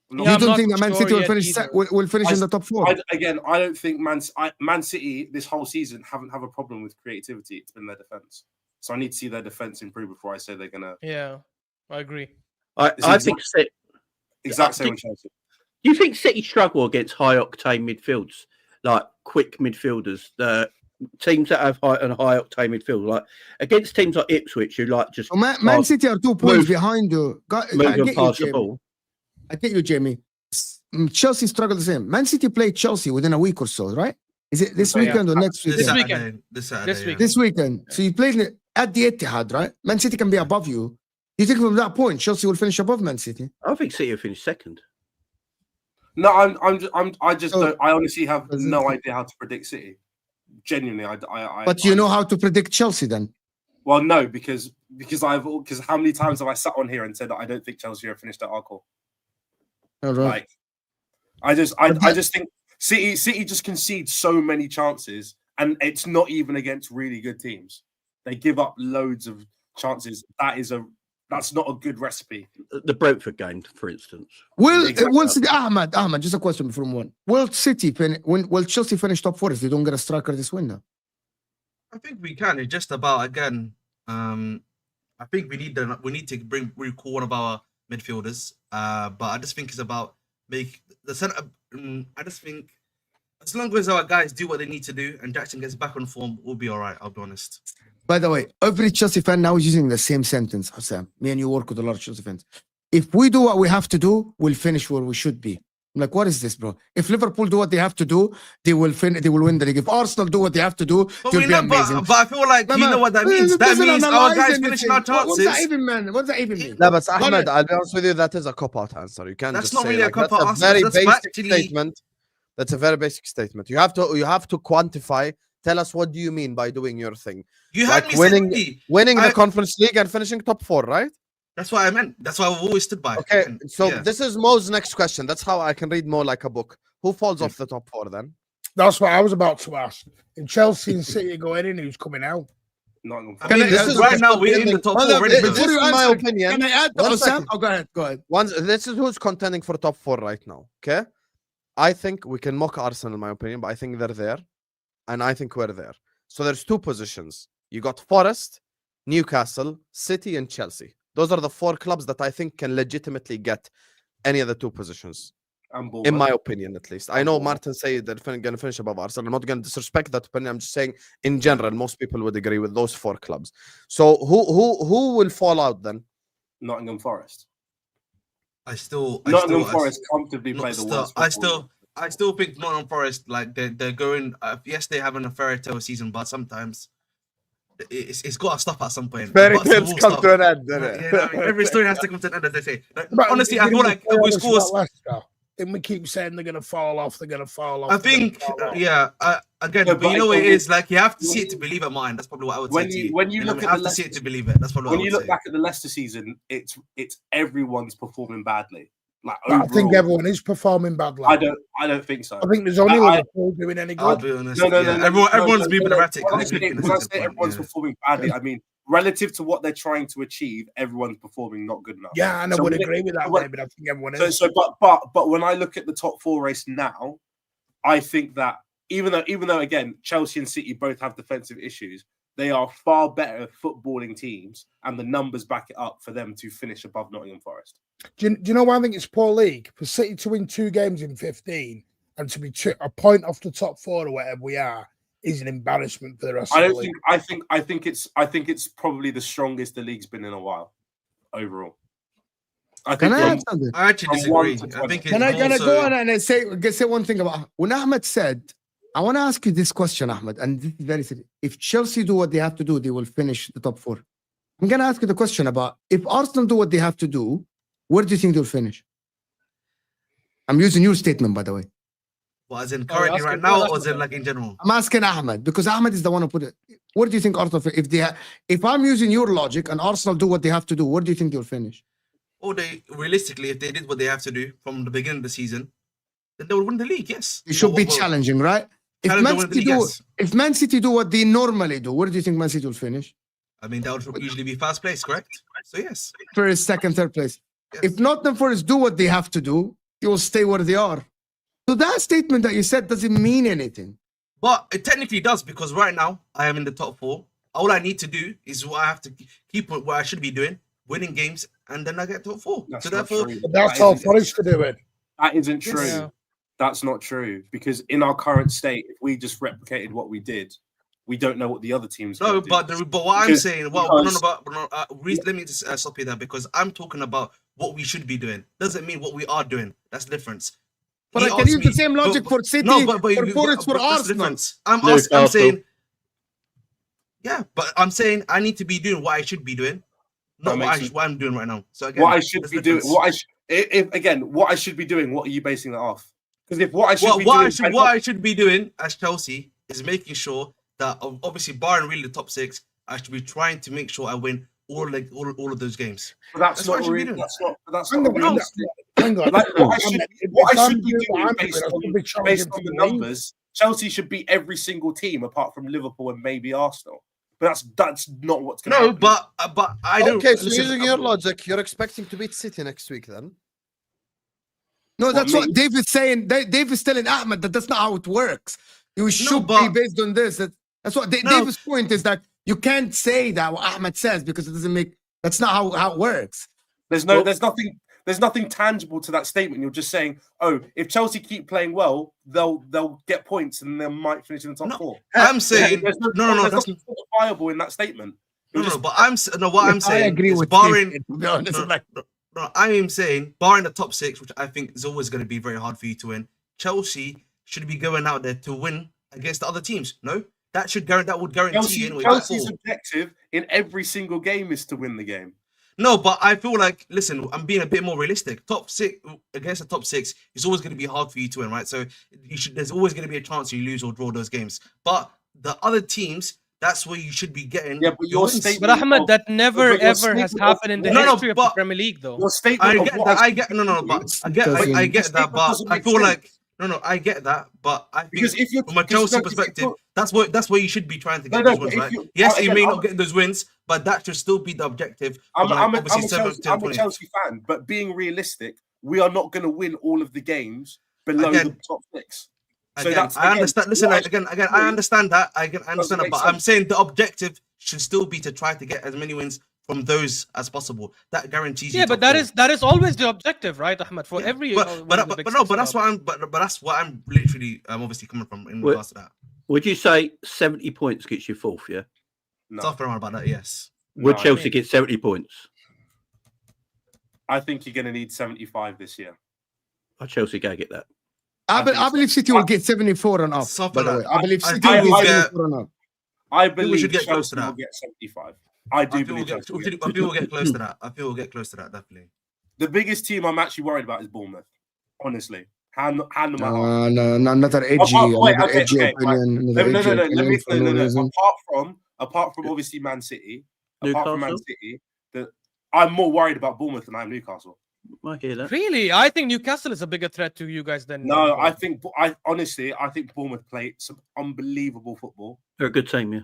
I'm You not- don't think that Man sure City will yet finish either. will finish in the top 4? I don't think Man City this whole season haven't have a problem with creativity. It's been their defense. So I need to see their defense improve before I say they're gonna Yeah, I agree. I think City. exact same with Chelsea. Do you think City struggle against high octane midfields, like quick midfielders, the teams that have high octane midfield, like against teams like Ipswich, who like just Man City are 2 points move- behind you. I move and get you, pass the Jamie. ball? I get you, Jamie. Chelsea struggled the same. Man City played Chelsea within a week or so, right? Is it this Oh, yeah. weekend or next This weekend? weekend. Saturday. This weekend. This weekend. So you played it at the Etihad, right? Man City can be above you. You think from that point, Chelsea will finish above Man City? I think City will finish second. No, I just Oh. don't. I honestly have Does it- no idea how to predict City. Genuinely, I. But you know how to predict Chelsea then? Well, no, because how many times have I sat on here and said that I don't think Chelsea have finished at Arsenal? All right. Like, I just think City just concedes so many chances, and it's not even against really good teams. They give up loads of chances. That's not a good recipe. The Brentford game, for instance. Will Exactly. City, Ahmed, just a question from one. Will Chelsea finish top 4 if they don't get a striker this window? I think we can. It's just about again. I think we need to recall one of our midfielders. But I just think it's about make the center. I just think as long as our guys do what they need to do and Jackson gets back on form, we'll be all right. I'll be honest. By the way, every Chelsea fan now is using the same sentence, Hassan. Me and you work with a lot of Chelsea fans. If we do what we have to do, we'll finish where we should be. I'm like, what is this, bro? If Liverpool do what they have to do, they will win the league. If Arsenal do what they have to do, But it will we be know, amazing. but I feel like you know what that means. That means our guys finishing our chances. What does that even mean? What does that even mean? No, but Ahmed, I'll be honest with you, that is a cop-out answer. You can't That's just not say really a like, cop-out that's a answer, very that's basic factually- statement. That's a very basic statement. You have to quantify. Tell us what do you mean by doing your thing. You Like had me winning the Conference League and finishing top 4, right? That's what I meant. That's what I've always stood by. Okay, And, so yeah. this is Mo's next question. That's how I can read Mo like a book. Who falls off the top 4 then? That's what I was about to ask. In Chelsea and City going in, who's coming out? I mean, this is right now we're in the top 4 already. This is my opinion. Can I add to Sam? Oh, go ahead. This is who's contending for top 4 right now. Okay, I think we can mock Arsenal in my opinion, but I think they're there, and I think we're there. So there's 2 positions. You got Forest, Newcastle, City, and Chelsea. Those are the 4 clubs that I think can legitimately get any of the 2 positions. In my opinion, at least. I know Martin say they're going to finish above Arsenal. I'm not going to disrespect that opinion. I'm just saying, in general, most people would agree with those 4 clubs. So who will fall out then? Nottingham Forest. Nottingham Forest comfortably play the worst. I still think Nottingham Forest, like they're going. Yes, they're having a fairy tale season, but sometimes it's got to stop at some point. Fairy tales come to an end, doesn't it? Yeah, I mean, every story has to come to an end, as they say. Like, honestly, I feel like we score. Then we keep saying they're going to fall off. They're going to fall off. I think, yeah. Again, but you know what it is. Like you have to see it to believe it, mine. That's probably what I would say to you. When you look at to see it to believe it. That's probably when what you I would look say. back at the Leicester season, it's everyone's performing badly. Like I think everyone is performing badly. I don't think so. I think there's only Liverpool doing any I'll good. be honest. No. Everyone's moving erratic. When I say everyone's performing badly, I mean relative to what they're trying to achieve, everyone's performing not good enough. Yeah, and I would agree with that, David. I think everyone is. But when I look at the top 4 race now, I think that even though again Chelsea and City both have defensive issues, they are far better footballing teams, and the numbers back it up for them to finish above Nottingham Forest. Do you know why I think it's poor league? For City to win 2 games in 15 and to be a point off the top 4 or whatever we are is an embarrassment for the rest of the league. I think it's probably the strongest the league's been in a while overall. I actually disagree. I think can I go on and say one thing about when Ahmed said, I want to ask you this question, Ahmed, and this is very serious. If Chelsea do what they have to do, they will finish the top 4. I'm going to ask you the question about if Arsenal do what they have to do, where do you think they'll finish? I'm using your statement, by the way. Well, as in currently right now, or as in like in general? I'm asking Ahmed because Ahmed is the one who put it. Where do you think Arsenal? If I'm using your logic and Arsenal do what they have to do, where do you think they'll finish? Or realistically, if they did what they have to do from the beginning of the season, then they will win the league. Yes, it should be challenging, right? If Man City do what they normally do, where do you think Man City will finish? I mean, that would usually be first place, correct? So yes, first, second, third place. Yes. If Nottingham Forest do what they have to do, they will stay where they are. So that statement that you said doesn't mean anything. But it technically does, because right now I am in the top 4. All I need to do is what I have to keep what I should be doing, winning games, and then I get top 4. So therefore, that's all Forest to do it. That isn't true. Yeah. That's not true, because in our current state, if we just replicated what we did, we don't know what the other teams. No, but what I'm saying, let me just stop you there, because I'm talking about what we should be doing. Doesn't mean what we are doing. That's the difference. But I can use the same logic for City, for Forest, for Arsenal. I'm saying, yeah, but I'm saying I need to be doing what I should be doing, not what I'm doing right now. So again, what I should be doing, what I should be doing, what are you basing that off? Because if what I should be doing as Chelsea is making sure that obviously barring really the top 6, I should be trying to make sure I win all of those games. But that's not really. That's not. Hang on. Like, what I should be doing based on the numbers, Chelsea should beat every single team apart from Liverpool and maybe Arsenal. But that's not what's going to happen. No, but I don't. Okay, so using your logic, you're expecting to beat City next week then? No, that's what Dave is saying. Dave is telling Ahmed that that's not how it works. You should be based on this. That's what Dave's point is, that you can't say that what Ahmed says because it doesn't make. That's not how it works. There's nothing tangible to that statement. You're just saying, oh, if Chelsea keep playing well, they'll get points and they might finish in the top 4. I'm saying there's nothing viable in that statement. But I'm saying I agree with barring. No, I am saying, barring the top 6, which I think is always going to be very hard for you to win, Chelsea should be going out there to win against the other teams. No, that would guarantee Chelsea's objective in every single game is to win the game. No, but I feel like, listen, I'm being a bit more realistic. Top 6 against the top 6 is always going to be hard for you to win, right? So there's always going to be a chance you lose or draw those games. But the other teams, that's where you should be getting. Yeah, but your statement. But Ahmed, that never ever has happened in the history of the Premier League, though. Your statement. I get that, but I feel like. No, I get that, but I think because if you're, from a Chelsea perspective, that's where you should be trying to get those wins, right? Yes, you may not get those wins, but that should still be the objective. I'm a Chelsea fan, but being realistic, we are not going to win all of the games below the top 6. So I understand. Listen, I understand that. I understand that, but I'm saying the objective should still be to try to get as many wins from those as possible. That guarantees you. Yeah, but that is always the objective, right, Ahmed? For every but that's what I'm literally obviously coming from in regards to that. Would you say 70 points gets you 4th? Yeah. No. Stuff around about that, yes. Would Chelsea get 70 points? I think you're going to need 75 this year. Chelsea go get that. I believe City will get 74 and up. By the way, I believe City will get 74 and up. I believe we should get close to that. Will get 75. I believe we'll get close to that. I feel we'll get close to that, definitely. The biggest team I'm actually worried about is Bournemouth. Honestly, hand them out. No, another edgy opinion. No. Apart from obviously Man City, that I'm more worried about Bournemouth than I am Newcastle. I hear that. Really, I think Newcastle is a bigger threat to you guys than. No, I think Bournemouth play some unbelievable football. They're a good team, yeah.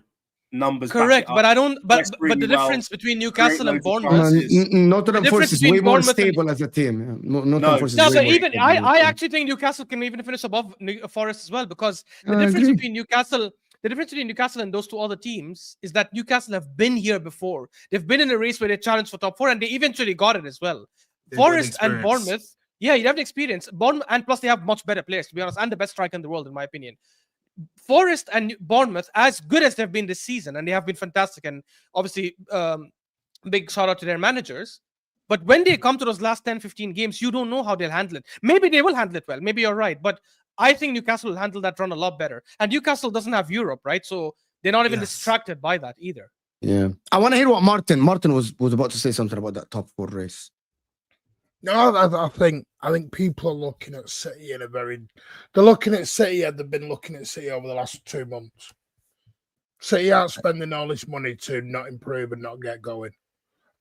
Numbers correct, but I don't. But the difference between Newcastle and Bournemouth is Nottingham Forest is way more stable as a team. Nottingham Forest is way even I actually think Newcastle can even finish above Forest as well, because the difference between Newcastle. The difference between Newcastle and those two other teams is that Newcastle have been here before. They've been in a race where they challenged for top 4, and they eventually got it as well. Forest and Bournemouth, yeah, you have the experience. Bournemouth, and plus they have much better players, to be honest, and the best striker in the world, in my opinion. Forest and Bournemouth, as good as they've been this season, and they have been fantastic, and obviously big shout out to their managers. But when they come to those last 10, 15 games, you don't know how they'll handle it. Maybe they will handle it well. Maybe you're right. But I think Newcastle will handle that run a lot better. And Newcastle doesn't have Europe, right? So they're not even distracted by that either. Yeah. I want to hear what Martin was about to say something about that top 4 race. No, I think people are looking at City in a very. They're looking at City, and they've been looking at City over the last 2 months. City aren't spending all this money to not improve and not get going.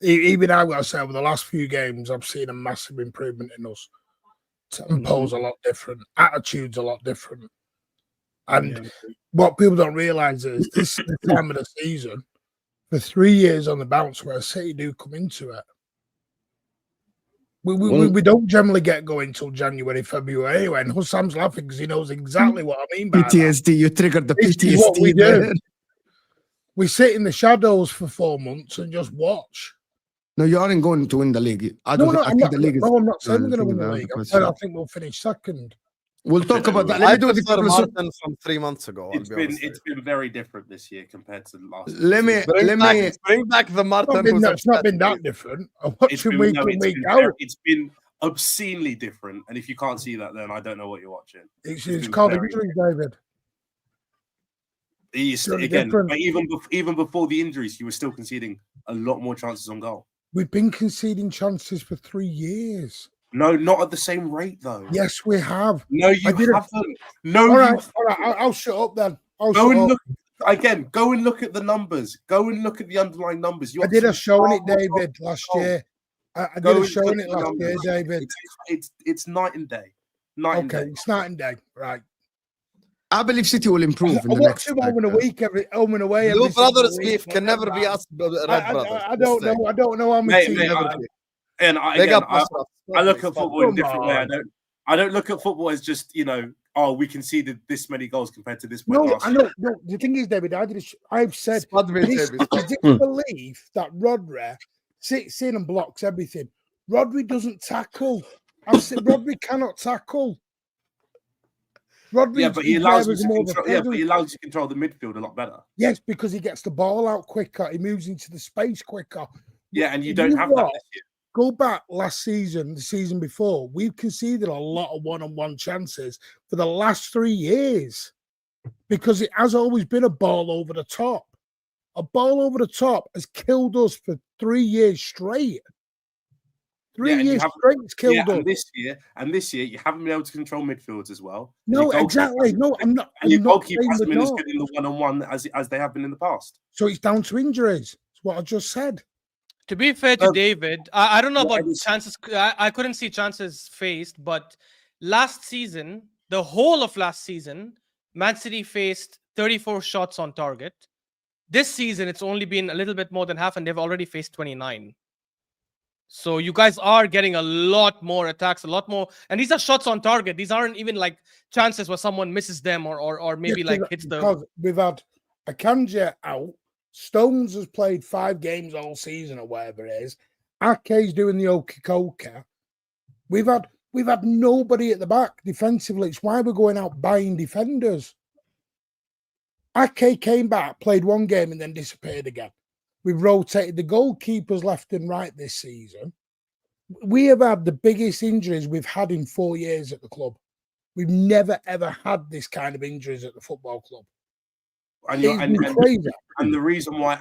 Even I've got to say, over the last few games, I've seen a massive improvement in us. Tempo's a lot different, attitude's a lot different, and what people don't realise is this is the time of the season for 3 years on the bounce where City do come into it. We don't generally get going till January, February anyway. And Hussam's laughing because he knows exactly what I mean by PTSD. That. You triggered the This PTSD. is what we do. We sit in the shadows for 4 months and just watch. No, you aren't going to win the league. I'm not saying we're going to win the league. I think we'll finish second. We'll talk about that. Let me do the Martin from 3 months ago. It's been very different this year compared to the last. Let me bring back the Martin. It's not been that different. I'm watching week in, week out. It's been obscenely different, and if you can't see that, then I don't know what you're watching. It's called injuries, David. Again, but even before the injuries, you were still conceding a lot more chances on goal. We've been conceding chances for 3 years. No, not at the same rate, though. Yes, we have. No, you haven't. No, all right. I'll shut up then. Go and look at the numbers. Go and look at the underlying numbers. I did a show on it, David, last year. I did a show on it last year, David. It's night and day. Okay, it's night and day, right? I believe City will improve. I watch him home and away. Your brother's beef can never be us, red brothers. I don't know how many teams. And I look at football in a different way. I don't look at football as just, we conceded this many goals compared to this. No, I know. No, the thing is, David, I've said I didn't believe that Rodri sits in and blocks everything. Rodri doesn't tackle. I said Rodri cannot tackle. Rodri, but he allows you to control the midfield a lot better. Yes, because he gets the ball out quicker. He moves into the space quicker. Yeah, and you don't have that this year. Go back last season, the season before, we've conceded a lot of one-on-one chances for the last 3 years because it has always been a ball over the top. A ball over the top has killed us for 3 years straight. 3 years straight it's killed us. And this year, you haven't been able to control midfields as well. No, exactly. No, I'm not. And your goalkeeper hasn't been as good in the one-on-one as they have been in the past. So it's down to injuries. That's what I just said. To be fair to David, I don't know about chances. I couldn't see chances faced, but last season, the whole of last season, Man City faced 34 shots on target. This season, it's only been a little bit more than half, and they've already faced 29. So you guys are getting a lot more attacks, a lot more, and these are shots on target. These aren't even like chances where someone misses them or maybe like hits them. Because we've had Akanji out. Stones has played 5 games all season or whatever it is. Ake's doing the Okikoka. We've had nobody at the back defensively. It's why we're going out buying defenders. Ake came back, played 1 game, and then disappeared again. We've rotated the goalkeepers left and right this season. We have had the biggest injuries we've had in 4 years at the club. We've never, ever had this kind of injuries at the football club. And the reason why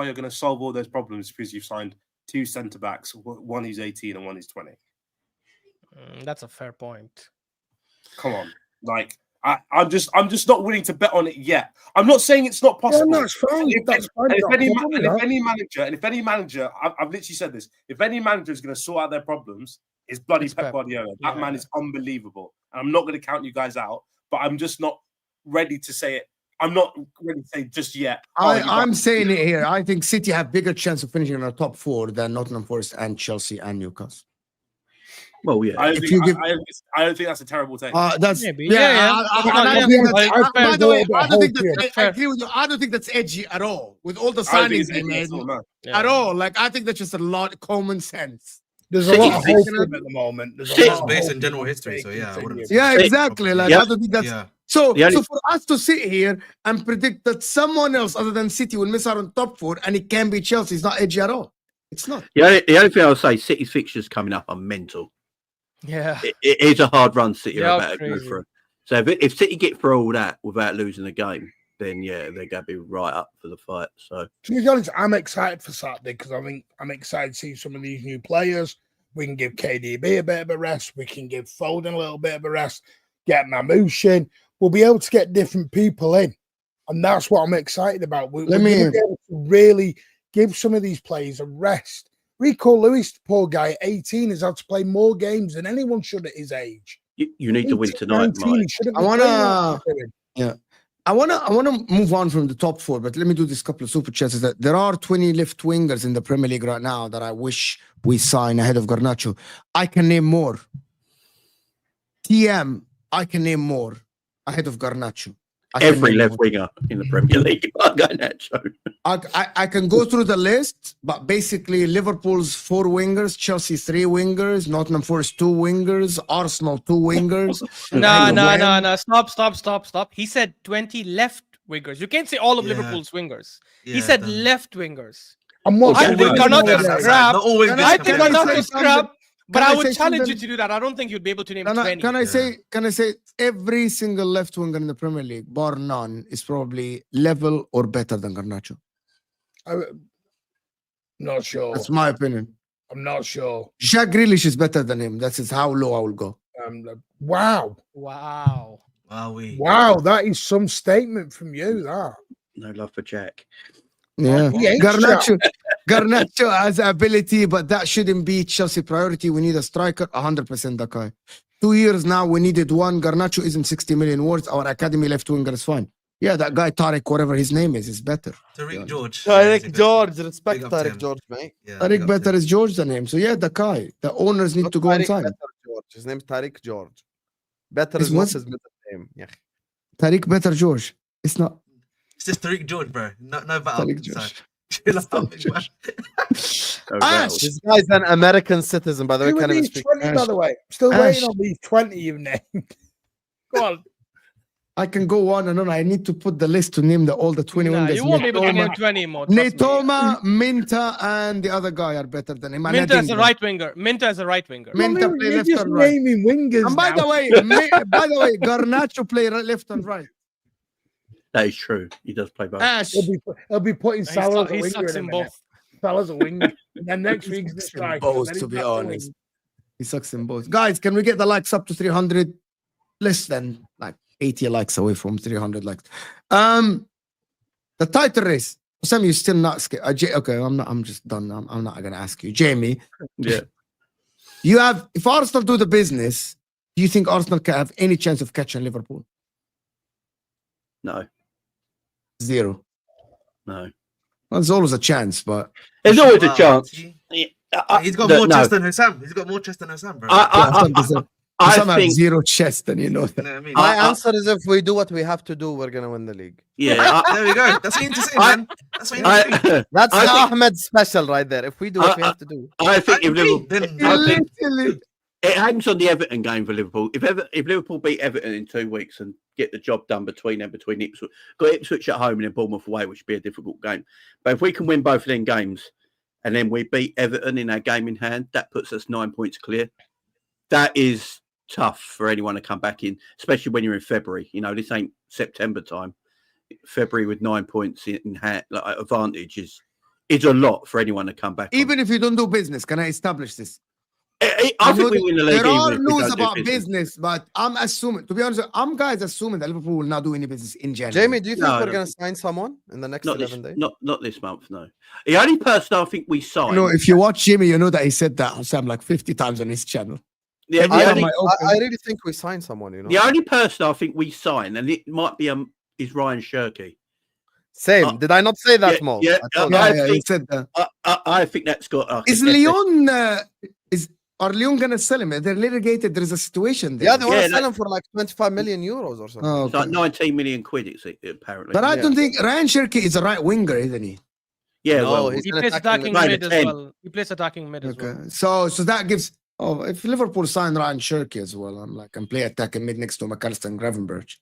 you're going to solve all those problems is because you've signed 2 centre backs, one who's 18 and one who's 20. That's a fair point. Come on, like I'm just not willing to bet on it yet. I'm not saying it's not possible. Yeah, no, it's fine. If any manager, I've literally said this. If any manager is going to sort out their problems, it's bloody Pep Guardiola. That man is unbelievable, and I'm not going to count you guys out. But I'm just not ready to say it. I'm not ready to say just yet. I'm saying it here. I think City have bigger chance of finishing in the top 4 than Nottingham Forest and Chelsea and Newcastle. Well, yeah. I don't think that's a terrible take. That's maybe. I agree with you. I don't think that's edgy at all. With all the signings they made, at all. Like I think that's just a lot of common sense. There's a lot of hope at the moment. It's based in general history, so yeah, I wouldn't. Yeah, exactly. Like I don't think that's. So for us to sit here and predict that someone else other than City will miss out on top 4 and it can be Chelsea, it's not edgy at all. It's not. The only thing I would say, City's fixtures coming up are mental. Yeah, it is a hard run City are about to go through. So if City get through all that without losing the game, then yeah, they're going to be right up for the fight. So to be honest, I'm excited for Saturday because I think I'm excited to see some of these new players. We can give KDB a bit of a rest. We can give Foden a little bit of a rest. Get Mamouche in. We'll be able to get different people in, and that's what I'm excited about. We're going to be able to really give some of these players a rest. Rico Lewis, poor guy, 18, has had to play more games than anyone should at his age. You need to win tonight, Mike. I wanna move on from the top 4, but let me do this couple of super chats. That there are 20 left wingers in the Premier League right now that I wish we sign ahead of Garnacho. I can name more. TM, I can name more ahead of Garnacho. Every left winger in the Premier League, Garnacho. I can go through the list, but basically Liverpool's 4 wingers, Chelsea 3 wingers, Nottingham Forest 2 wingers, Arsenal 2 wingers. No. Stop. He said 20 left wingers. You can't say all of Liverpool's wingers. He said left wingers. I think Garnacho's crap. But I would challenge you to do that. I don't think you'd be able to name 20. Can I say every single left winger in the Premier League, bar none, is probably level or better than Garnacho? I'm not sure. That's my opinion. I'm not sure. Jack Grealish is better than him. That's how low I will go. Wow. Wow. Wow, that is some statement from you, that. No love for Jack. Yeah. Garnacho has ability, but that shouldn't be Chelsea priority. We need a striker, 100% that guy. 2 years now, we needed one. Garnacho isn't 60 million worth. Our academy left winger is fine. Yeah, that guy Tariq, whatever his name is better. Tariq George. Tariq George. Respect Tariq George, mate. Yeah, Tariq better is George the name. So yeah, the guy. The owners need to go inside. His name is Tariq George. Better is not his middle name. Yeah. Tariq better George. It's not. It's just Tariq George, bro. No battle. Tariq George. This guy's an American citizen, by the way. Can't even speak. 20, by the way, still waiting on these 20 you've named. Go on. I can go on and on. I need to put the list to name all the 20 wingers. You won't be able to name 20 more. Neitoma, Minta, and the other guy are better than him. Minta is a right winger. Minta is a right winger. Minta play left just and right. naming wingers. And by the way, Garnacho play left and right. That is true. He does play both. Ash. He'll be putting Salah as a He winger sucks in in a both. minute. Salah's a winger. And then next week's the striker. Both, to be honest. He sucks in both. Guys, can we get the likes up to 300? Less than like 80 likes away from 300 likes. The title race. Sam, you're still not scared. Okay, I'm just done. I'm not gonna ask you. Jamie. Yeah. You have, if Arsenal do the business, do you think Arsenal can have any chance of catching Liverpool? No. 0. No. Well, there's always a chance, but There's always a chance. He's got more chest than Hussam. He's got more chest than Hussam, bro. I some have think 0 chest, and you know that. You know what I mean? My answer is if we do what we have to do, we're gonna win the league. yeah. There we go. That's what you need to say, man. That's what you need to say. That's I think- Ahmed special right there. If we do what we have to do. I think if Liverpool, Then I think Literally. it hangs on the Everton game for Liverpool. If Liverpool beat Everton in 2 weeks and get the job done between Ipswich, got Ipswich at home and then Bournemouth away, which would be a difficult game. But if we can win both of them games and then we beat Everton in our game in hand, that puts us 9 points clear. That is tough for anyone to come back in, especially when you're in February. You know, this ain't September time. February with 9 points in hand, like advantage is a lot for anyone to come back. Even if you don't do business, can I establish this? I think we win the league. There even are if we news don't do about business, but I'm assuming, to be honest, I'm guys assuming that Liverpool will not do any business in January. Jamie, do you think No, I we're don't gonna think- sign someone in the next Not 11 this, days? not this month. No, the only person I think we signed. You know, if you watch Jimmy, you know that he said that Sam like 50 times on his channel. the, every the time only, I I really think we signed someone. You know, the only person I think we signed, and it might be is Ryan Shirky. same. Did I not say that, Mo? yeah, I told I you. Yeah, he think- said that. I think that's got. Is Leon, are Leon gonna sell him? They're litigated. There's a situation there. Yeah, they want Yeah, to sell him for like 25 million euros or something. Oh, It's like okay. 19 million quid. It's apparently. But I Yeah. don't think Ryan Shirky is a right winger, isn't he? yeah, No, well, he's He an plays attacking attacking mid. mid as 10. well. He plays attacking mid as Okay. well. So that gives. Oh, if Liverpool sign Ryan Shirky as well, I'm like, and play attacking mid next to McAllister and Gravenberch,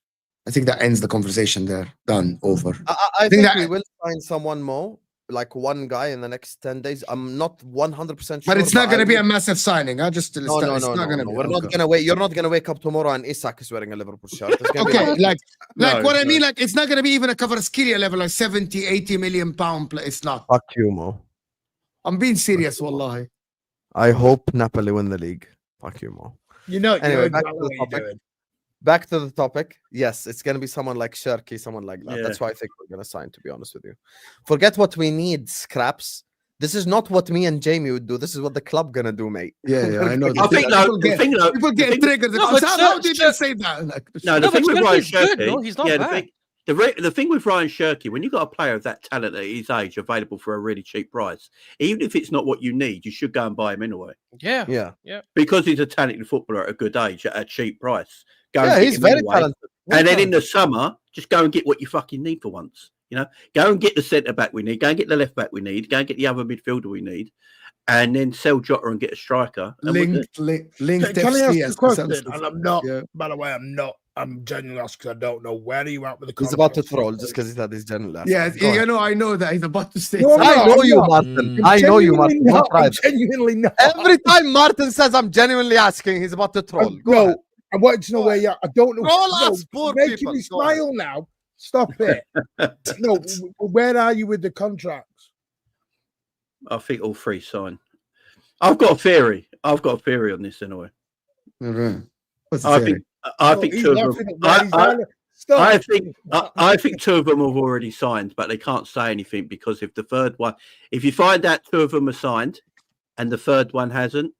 I think that ends the conversation there. Done. Over. I think think that- we will find someone more, like one guy in the next 10 days. I'm not 100% sure. But it's not going to I be a will- massive signing. I just No, no, it's no, not no, going to no. be. We're not Okay. going to wait. You're not going to wake up tomorrow and Isak is wearing a Liverpool shirt. It's gonna be Okay, like No, what I no. mean, like it's not going to be even a Kvaratskhelia level, like 70, 80 million pound play. It's not. Fuck you, Mo. I'm being serious, wallahi. I hope Napoli win the league. Fuck you, Mo. You know, Anyway, you know back to exactly the what you're topic. doing. Back to the topic. Yes, it's going to be someone like Shirky, someone like that. Yeah. That's why I think we're going to sign, to be honest with you. Forget what we need, scraps. This is not what me and Jamie would do. This is what the club going to do, mate. Yeah, yeah, I know. I think People the thing though, people get the thing- triggered. No, Because but how did you Shir- say that? Like, No, the No, thing but with Ryan Shirky's good, Shirky, no? He's not bad. the thing with Ryan Shirky, when you've got a player of that talent at his age available for a really cheap price, even if it's not what you need, you should go and buy him anyway. Yeah. Yeah. Because he's a talented footballer at a good age at a cheap price. Go and Yeah, get he's him very anyway. talented. Very And then in talented. the summer, just go and get what you fucking need for once. You know, go and get the centre back we need, go and get the left back we need, go and get the other midfielder we need, and then sell Jota and get a striker. And we're good. linked Can I FC ask you as a question? consensus. And I'm not, Yeah. by the way, I'm genuinely asking because I don't know where are you at with the He's about to contract? troll just because he's had his general last. Yeah, Go ahead. you know, I know that he's about to say. No, I know I'm you, not. Martin. I'm I know you, genuinely Martin. not. Don't try I'm that. genuinely not. Every time Martin says I'm genuinely asking, he's about to troll. Go No, ahead. I wanted to know where you're at. I don't know. Troll No, us, poor you're making people. me Go ahead. smile now. Stop it. No, where are you with the contracts? I think all three sign. I've got a theory. On this anyway. Okay. What's the I theory? think I think he's two of laughing them. at where he's at. Stop. I think two of them have already signed, but they can't say anything because if the third one, if you find out two of them are signed, and the third one hasn't,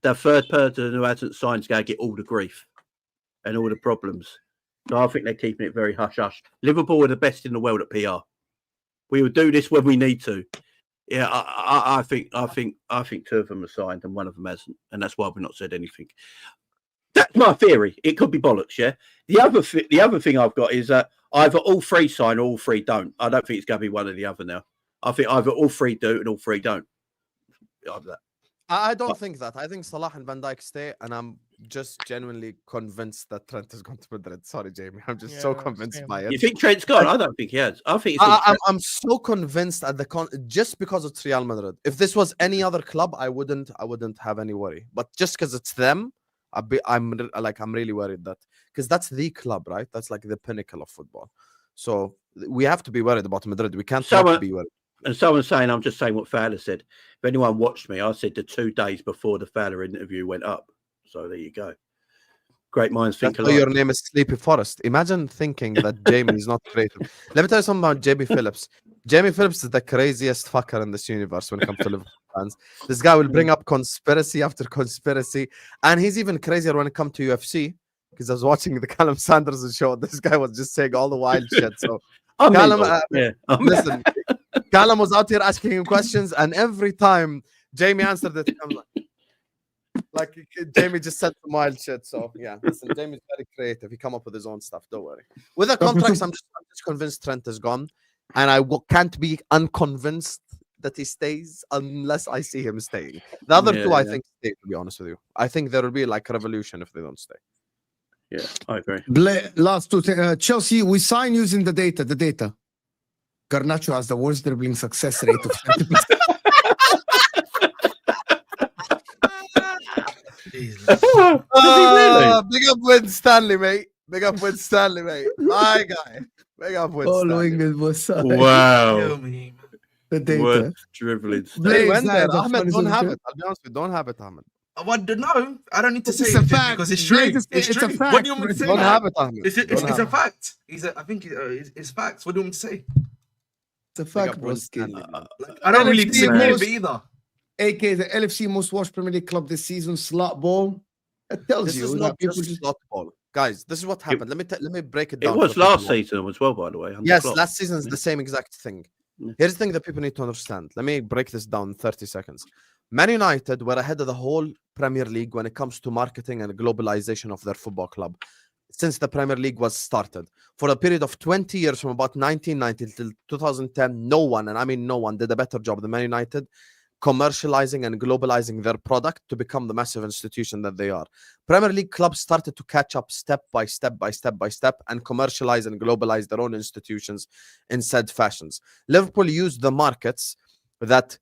the third person who hasn't signed is going to get all the grief and all the problems. So I think they're keeping it very hush hush. Liverpool are the best in the world at PR. We will do this when we need to. Yeah, I think two of them are signed and one of them hasn't, and that's why we've not said anything. That's my theory. It could be bollocks, yeah. The other thing I've got is that either all three sign or all three don't. I don't think it's going to be one or the other now. I think either all three do and all three don't. Either that. I don't think that. I think Salah and Van Dijk stay, and I'm just genuinely convinced that Trent has gone to Madrid. Sorry, Jamie. I'm just so convinced by it. You think Trent's gone? I don't think he has. I think I'm so convinced at just because it's Real Madrid. If this was any other club, I wouldn't have any worry. But just because it's them, I'm really worried that because that's the club, right? That's like the pinnacle of football. So we have to be worried about Madrid. We can't not be worried. And someone's saying, I'm just saying what Fowler said. If anyone watched me, I said the 2 days before the Fowler interview went up. So there you go. Great minds think alike. Your name is Sleepy Forest. Imagine thinking that Jamie is not creative. Let me tell you something about Jamie Phillips. Jamie Phillips is the craziest fucker in this universe when it comes to Liverpool fans. This guy will bring up conspiracy after conspiracy. And he's even crazier when it comes to UFC. Because I was watching the Callum Sanderson show. This guy was just saying all the wild shit. So Callum, listen, Callum was out here asking him questions, and every time Jamie answered it, I'm like Jamie just said some wild shit. So yeah, listen, Jamie's very creative. He come up with his own stuff. Don't worry. With the contracts, I'm just convinced Trent is gone, and I can't be unconvinced that he stays unless I see him staying. The other two, I think, stay. To be honest with you, I think there will be like a revolution if they don't stay. Yeah, I agree. Last 2 things. Chelsea, we sign using the data. Garnacho has the worst dribbling success rate of 20%. Big up Win Stanley, mate. Big up Win Stanley, mate. My guy. Big up Win Stanley. Wow. The data. Worst dribbling. Ahmed, don't have it. I'll be honest with you, don't have it, Ahmed. No, I don't need to say It's a it fact. because it's true. It's true. a fact. What do you want me to say? Don't have it, Ahmed. It's a fact. I think it's facts. What do you want me to say? It's a fact, bro. I don't really disagree with it either. AK, the LFC most watched Premier League club this season, slot ball. That tells This you is that not people just slot ball. Guys, this is what happened. Let me break it down. It was last season as well, by the way. Yes, last season is the same exact thing. Here's the thing that people need to understand. Let me break this down in 30 seconds. Man United were ahead of the whole Premier League when it comes to marketing and globalization of their football club since the Premier League was started. For a period of 20 years, from about 1990 till 2010, no one, and I mean no one, did a better job than Man United commercializing and globalizing their product to become the massive institution that they are. Premier League clubs started to catch up step by step and commercialize and globalize their own institutions in said fashions. Liverpool used the markets that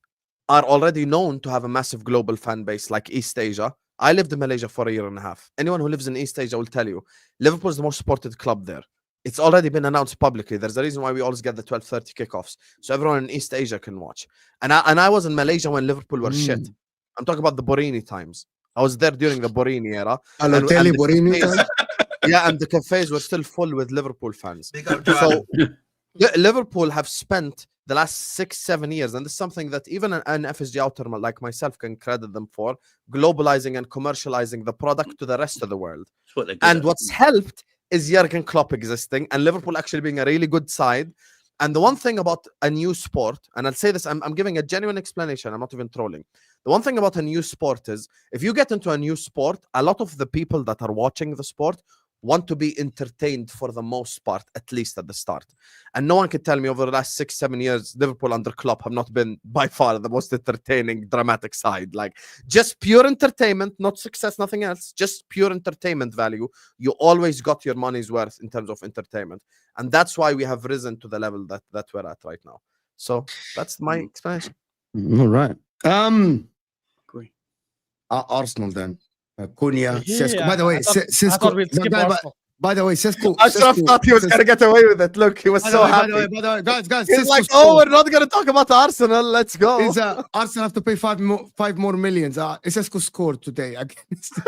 are already known to have a massive global fan base like East Asia. I lived in Malaysia for a year and a half. Anyone who lives in East Asia will tell you, Liverpool is the most supported club there. It's already been announced publicly. There's a reason why we always get the 12:30 kickoffs, so everyone in East Asia can watch. And I was in Malaysia when Liverpool were shit. I'm talking about the Borini times. I was there during the Borini era. Borini time? Yeah, and the cafes were still full with Liverpool fans. So Liverpool have spent the last 6-7 years, and this is something that even an FSG outer like myself can credit them for, globalizing and commercializing the product to the rest of the world. What's helped is Jurgen Klopp existing and Liverpool actually being a really good side. And the one thing about a new sport, and I'll say this, I'm giving a genuine explanation, I'm not even trolling. The one thing about a new sport is, if you get into a new sport, a lot of the people that are watching the sport want to be entertained for the most part, at least at the start. And no one can tell me over the last 6-7 years, Liverpool under Klopp have not been by far the most entertaining, dramatic side. Like, just pure entertainment, not success, nothing else, just pure entertainment value. You always got your money's worth in terms of entertainment. And that's why we have risen to the level that we're at right now. So that's my explanation. All right. Arsenal then. Cunha, Sesko. By the way, Sesko. By the way, Sesko. Ashraf thought he was going to get away with it. Look, he was so happy. By the way, guys. He's like, we're not going to talk about Arsenal. Let's go. Arsenal have to pay 5 more millions. Sesko scored today against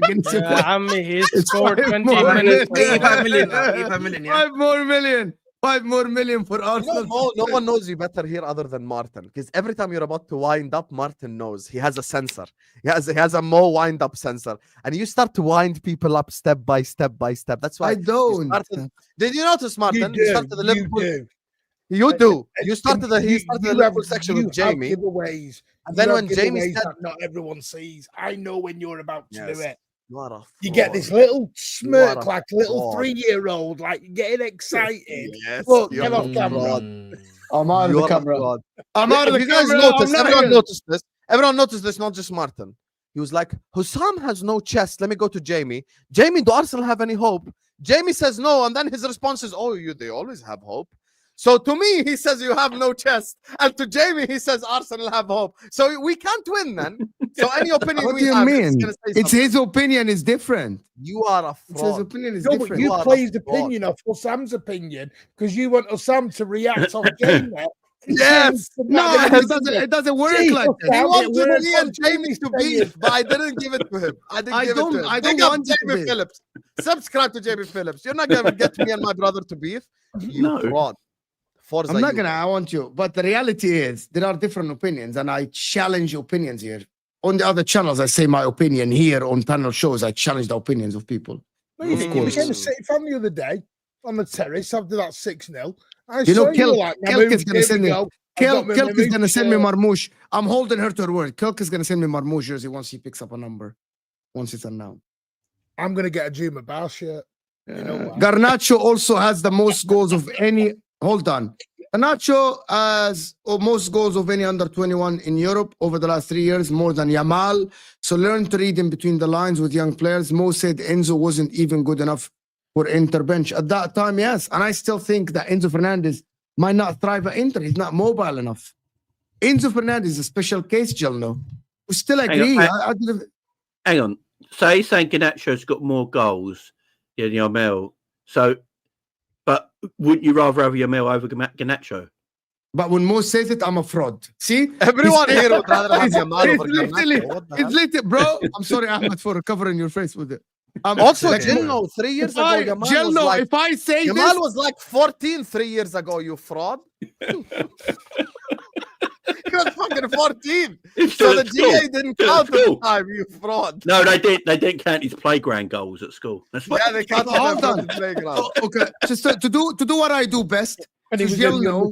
he scored 20 minutes. 85 million. 85 million, yeah. 5 more million for Arsenal. No one knows you better here other than Martin, because every time you're about to wind up, Martin knows. He has a sensor. He has a more wind up sensor, and you start to wind people up step by step. That's why I don't. Did you notice, Martin? You started the Liverpool. You do. You started the Liverpool section with Jamie. Giveaways. And then when Jamie said, not everyone sees. I know when you're about to do it. You get this little smirk, like a little 3-year-old, like you're getting excited. Yes, look, get off camera. I'm out of the camera. I'm out of the camera. Everyone noticed this. Everyone noticed this, not just Martin. He was like, Hussam has no chest. Let me go to Jamie. Jamie, do Arsenal have any hope? Jamie says no, and then his response is, oh, they always have hope. So to me, he says you have no chest, and to Jamie, he says Arsenal have hope. So we can't win, then. So any opinion What we do you have, mean? It's His opinion is different. You are a His fraud. opinion is No, but different. you play his opinion off Sam's opinion because you want Sam to react on game there. Yes. No, it doesn't work like that. He wanted works me and on Jamie to beef, but I didn't give it to him. I don't Big up want Jamie Phillips. Subscribe to Jamie Phillips. You're not gonna get me and my brother to beef. You fraud. I'm not gonna. I want you, but the reality is there are different opinions, and I challenge opinions here. On the other channels, I say my opinion. Here on panel shows, I challenge the opinions of people. Well, you think you became a City fan the other day on the terrace after that 6-0. You know, Kelk is gonna send me. Kelk is gonna send me Marmoush. I'm holding her to her word. Kelk is gonna send me Marmoush jersey once he picks up a number. Once it's announced. I'm gonna get a Juma Bar shirt. You know what? Garnacho also has the most goals of any. Hold on. Garnacho has most goals of any under 21 in Europe over the last 3 years, more than Yamal. So learn to read in between the lines with young players. Mo said Enzo wasn't even good enough for Inter bench at that time. Yes, and I still think that Enzo Fernandez might not thrive at Inter. He's not mobile enough. Enzo Fernandez is a special case, Jelno. We still agree. Hang on. So he's saying Garnacho's got more goals than Yamal. So, but wouldn't you rather have Yamal over Garnacho? But when Mo says it, I'm a fraud. See? Everyone here would rather have Yamal over Garnacho. It's literally, bro. I'm sorry, Ahmed, for covering your face with it. Also, Jelno, 3 years ago, Yamal was like, if I say Yamal was like 14 3 years ago, you fraud. He was fucking 14. So the GA didn't count at the time, you fraud. No, they didn't count his playground goals at school. That's yeah, they counted them from the playground. Okay, just to do what I do best. Jelno,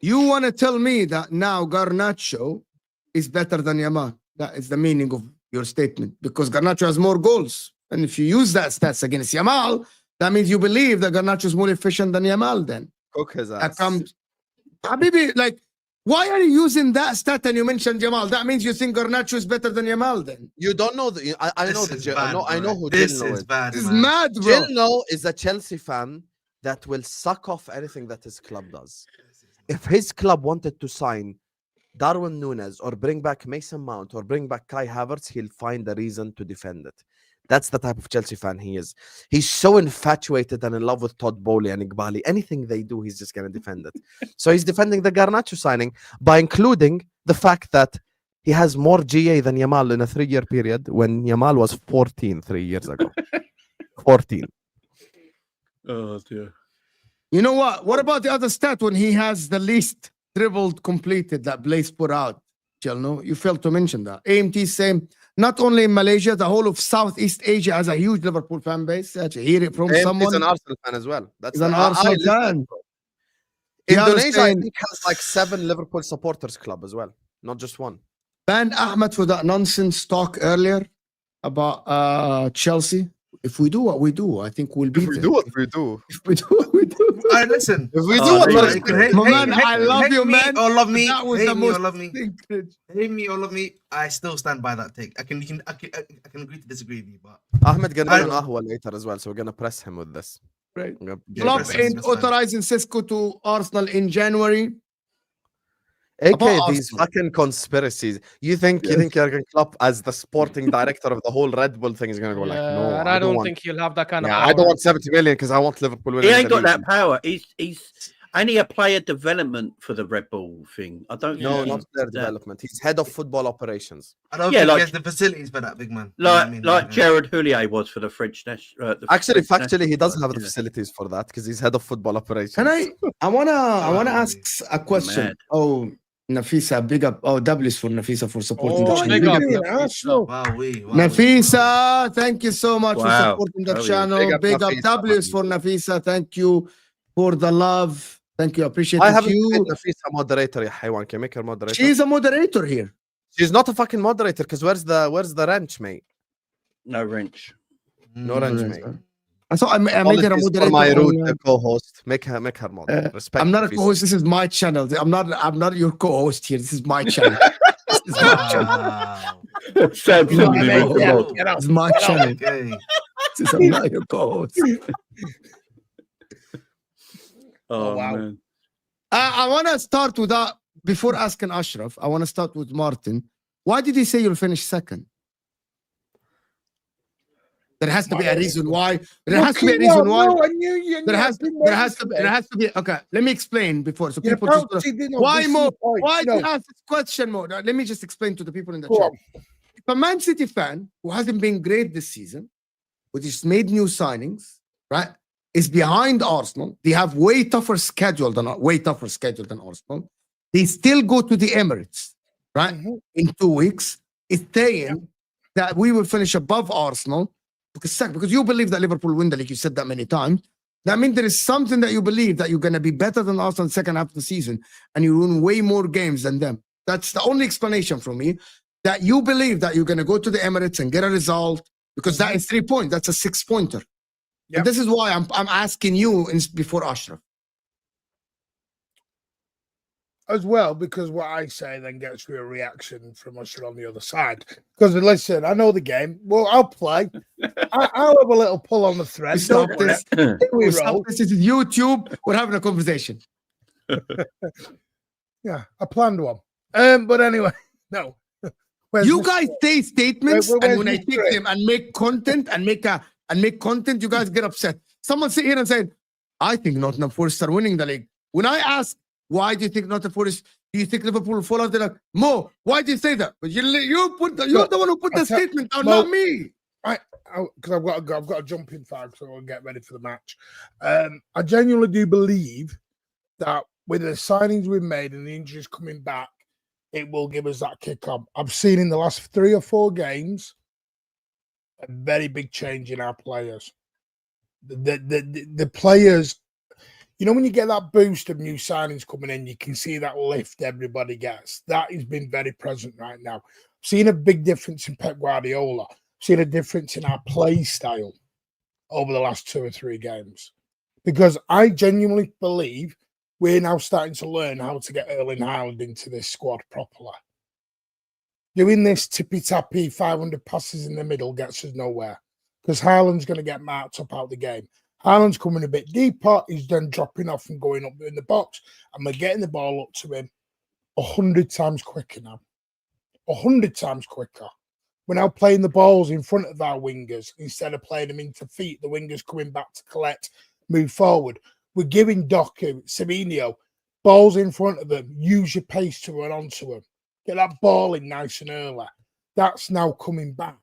you want to tell me that now Garnacho is better than Yamal? That is the meaning of your statement, because Garnacho has more goals. And if you use that stats against Yamal, that means you believe that Garnacho is more efficient than Yamal then. Cook his ass. That comes, Habibi, like, why are you using that stat and you mentioned Yamal? That means you think Garnacho is better than Yamal then? You don't know. I know who this Jelno is. Bad, this is mad, bro. Jelno is a Chelsea fan that will suck off anything that his club does. If his club wanted to sign Darwin Núñez or bring back Mason Mount or bring back Kai Havertz, he'll find a reason to defend it. That's the type of Chelsea fan he is. He's so infatuated and in love with Todd Bowley and Iqbali. Anything they do, he's just going to defend it. So he's defending the Garnacho signing by including the fact that he has more GA than Yamal in a 3-year period when Yamal was 14 3 years ago. 14. Oh, dear. You know what? What about the other stat when he has the least dribbled completed that Blaze put out? Jelno, you failed to mention that. AMT same. Not only in Malaysia, the whole of Southeast Asia has a huge Liverpool fan base. Hear it from someone. He's an Arsenal fan as well. He's an Arsenal fan. Indonesia, I think, has like 7 Liverpool supporters club as well, not just one. Ban Ahmed for that nonsense talk earlier about Chelsea. If we do what we do, I think we'll beat it. If we do what we do. If we do what we do. All right, listen. If we do what we do. Man, I love you, man. Or love me. That was hate the me most or love me. secret. Hate me or love me. I still stand by that take. I can agree to disagree with you, but Ahmed gonna be on Ahwa later as well, so we're gonna press him with this. Right. Club ain't authorizing Cisco to Arsenal in January. AK, these fucking conspiracies. You think Jurgen Klopp, as the sporting director of the whole Red Bull thing, is gonna go like, no? And I don't think he'll have that kind of power. I don't want 70 million because I want Liverpool. He ain't got that power. He's only a player development for the Red Bull thing. I don't know. No, not player development. He's head of football operations. I don't think he has the facilities for that, big man. Like Gerard Houllier was for the French national. Actually, factually, he doesn't have the facilities for that because he's head of football operations. Can I wanna ask a question. Mad. Oh, Nafisa, big up. Oh, W's for Nafisa for supporting the big channel. up. Nafisa, thank you so much for supporting the channel. Big up Nafisa. W's for Nafisa. Thank you for the love. Thank you. Appreciate I it. haven't You. made Nafisa moderator, ya Haywan. Can you make her moderator? She's a moderator here. She's not a fucking moderator because where's the wrench, mate? No wrench. No wrench, mate. I thought I made her a Apologies moderator. for my rude on, co-host. Make her moderator. Respect. I'm not a Nafisa. co-host. This is my channel. I'm not your co-host here. This is my channel. Wow. Sam You know what I shouldn't be mean? with the Yeah. Lord. Get out. It's my channel. Okay. This is not your co-host. Oh, wow. man. I want to start with that before asking Ashraf. I want to start with Martin. Why did he say you'll finish second? There has to be a reason why. There has to be a reason why. No, I knew you. There has to be. Okay, let me explain before. So people just. Why more? Why do you ask this question more? Let me just explain to the people in the chat. If a Man City fan who hasn't been great this season, who just made new signings, right, is behind Arsenal. They have way tougher schedule than Arsenal. They still go to the Emirates, right, in 2 weeks. It's saying that we will finish above Arsenal because you believe that Liverpool will win the league. You said that many times. That means there is something that you believe that you're going to be better than Arsenal in the second half of the season, and you win way more games than them. That's the only explanation from me. That you believe that you're going to go to the Emirates and get a result because that is 3 points. That's a 6-pointer. And this is why I'm asking you before Ashraf. As well, because what I say then gets a reaction from us on the other side. Because listen, I know the game. Well, I'll play. I'll have a little pull on the thread. Stop this. This is YouTube. We're having a conversation. Yeah, I planned one. But anyway, no. You guys say statements, and when I take them and make content you guys get upset. Someone sit here and say, I think Nottingham Forest are winning the league. When I ask, why do you think Nottingham Forest? Do you think Liverpool will fall out? They're like, Mo, why do you say that? But you're the one who put the statement out, not me. Because I've got to jump in fag, so I'll get ready for the match. I genuinely do believe that with the signings we've made and the injuries coming back, it will give us that kick on. I've seen in the last 3 or 4 games a very big change in our players. The players, you know, when you get that boost of new signings coming in, you can see that lift everybody gets. That has been very present right now. I've seen a big difference in Pep Guardiola. I've seen a difference in our play style over the last 2 or 3 games. Because I genuinely believe we're now starting to learn how to get Erling Haaland into this squad properly. Doing this tippy-tappy 500 passes in the middle gets us nowhere because Haaland's going to get marked up out the game. Haaland's coming a bit deeper. He's then dropping off and going up in the box, and we're getting the ball up to him 100 times quicker now. 100 times quicker. We're now playing the balls in front of our wingers instead of playing them into feet. The wingers coming back to collect, move forward. We're giving Doku, Semenyo, balls in front of them. Use your pace to run onto them. Get that ball in nice and early. That's now coming back.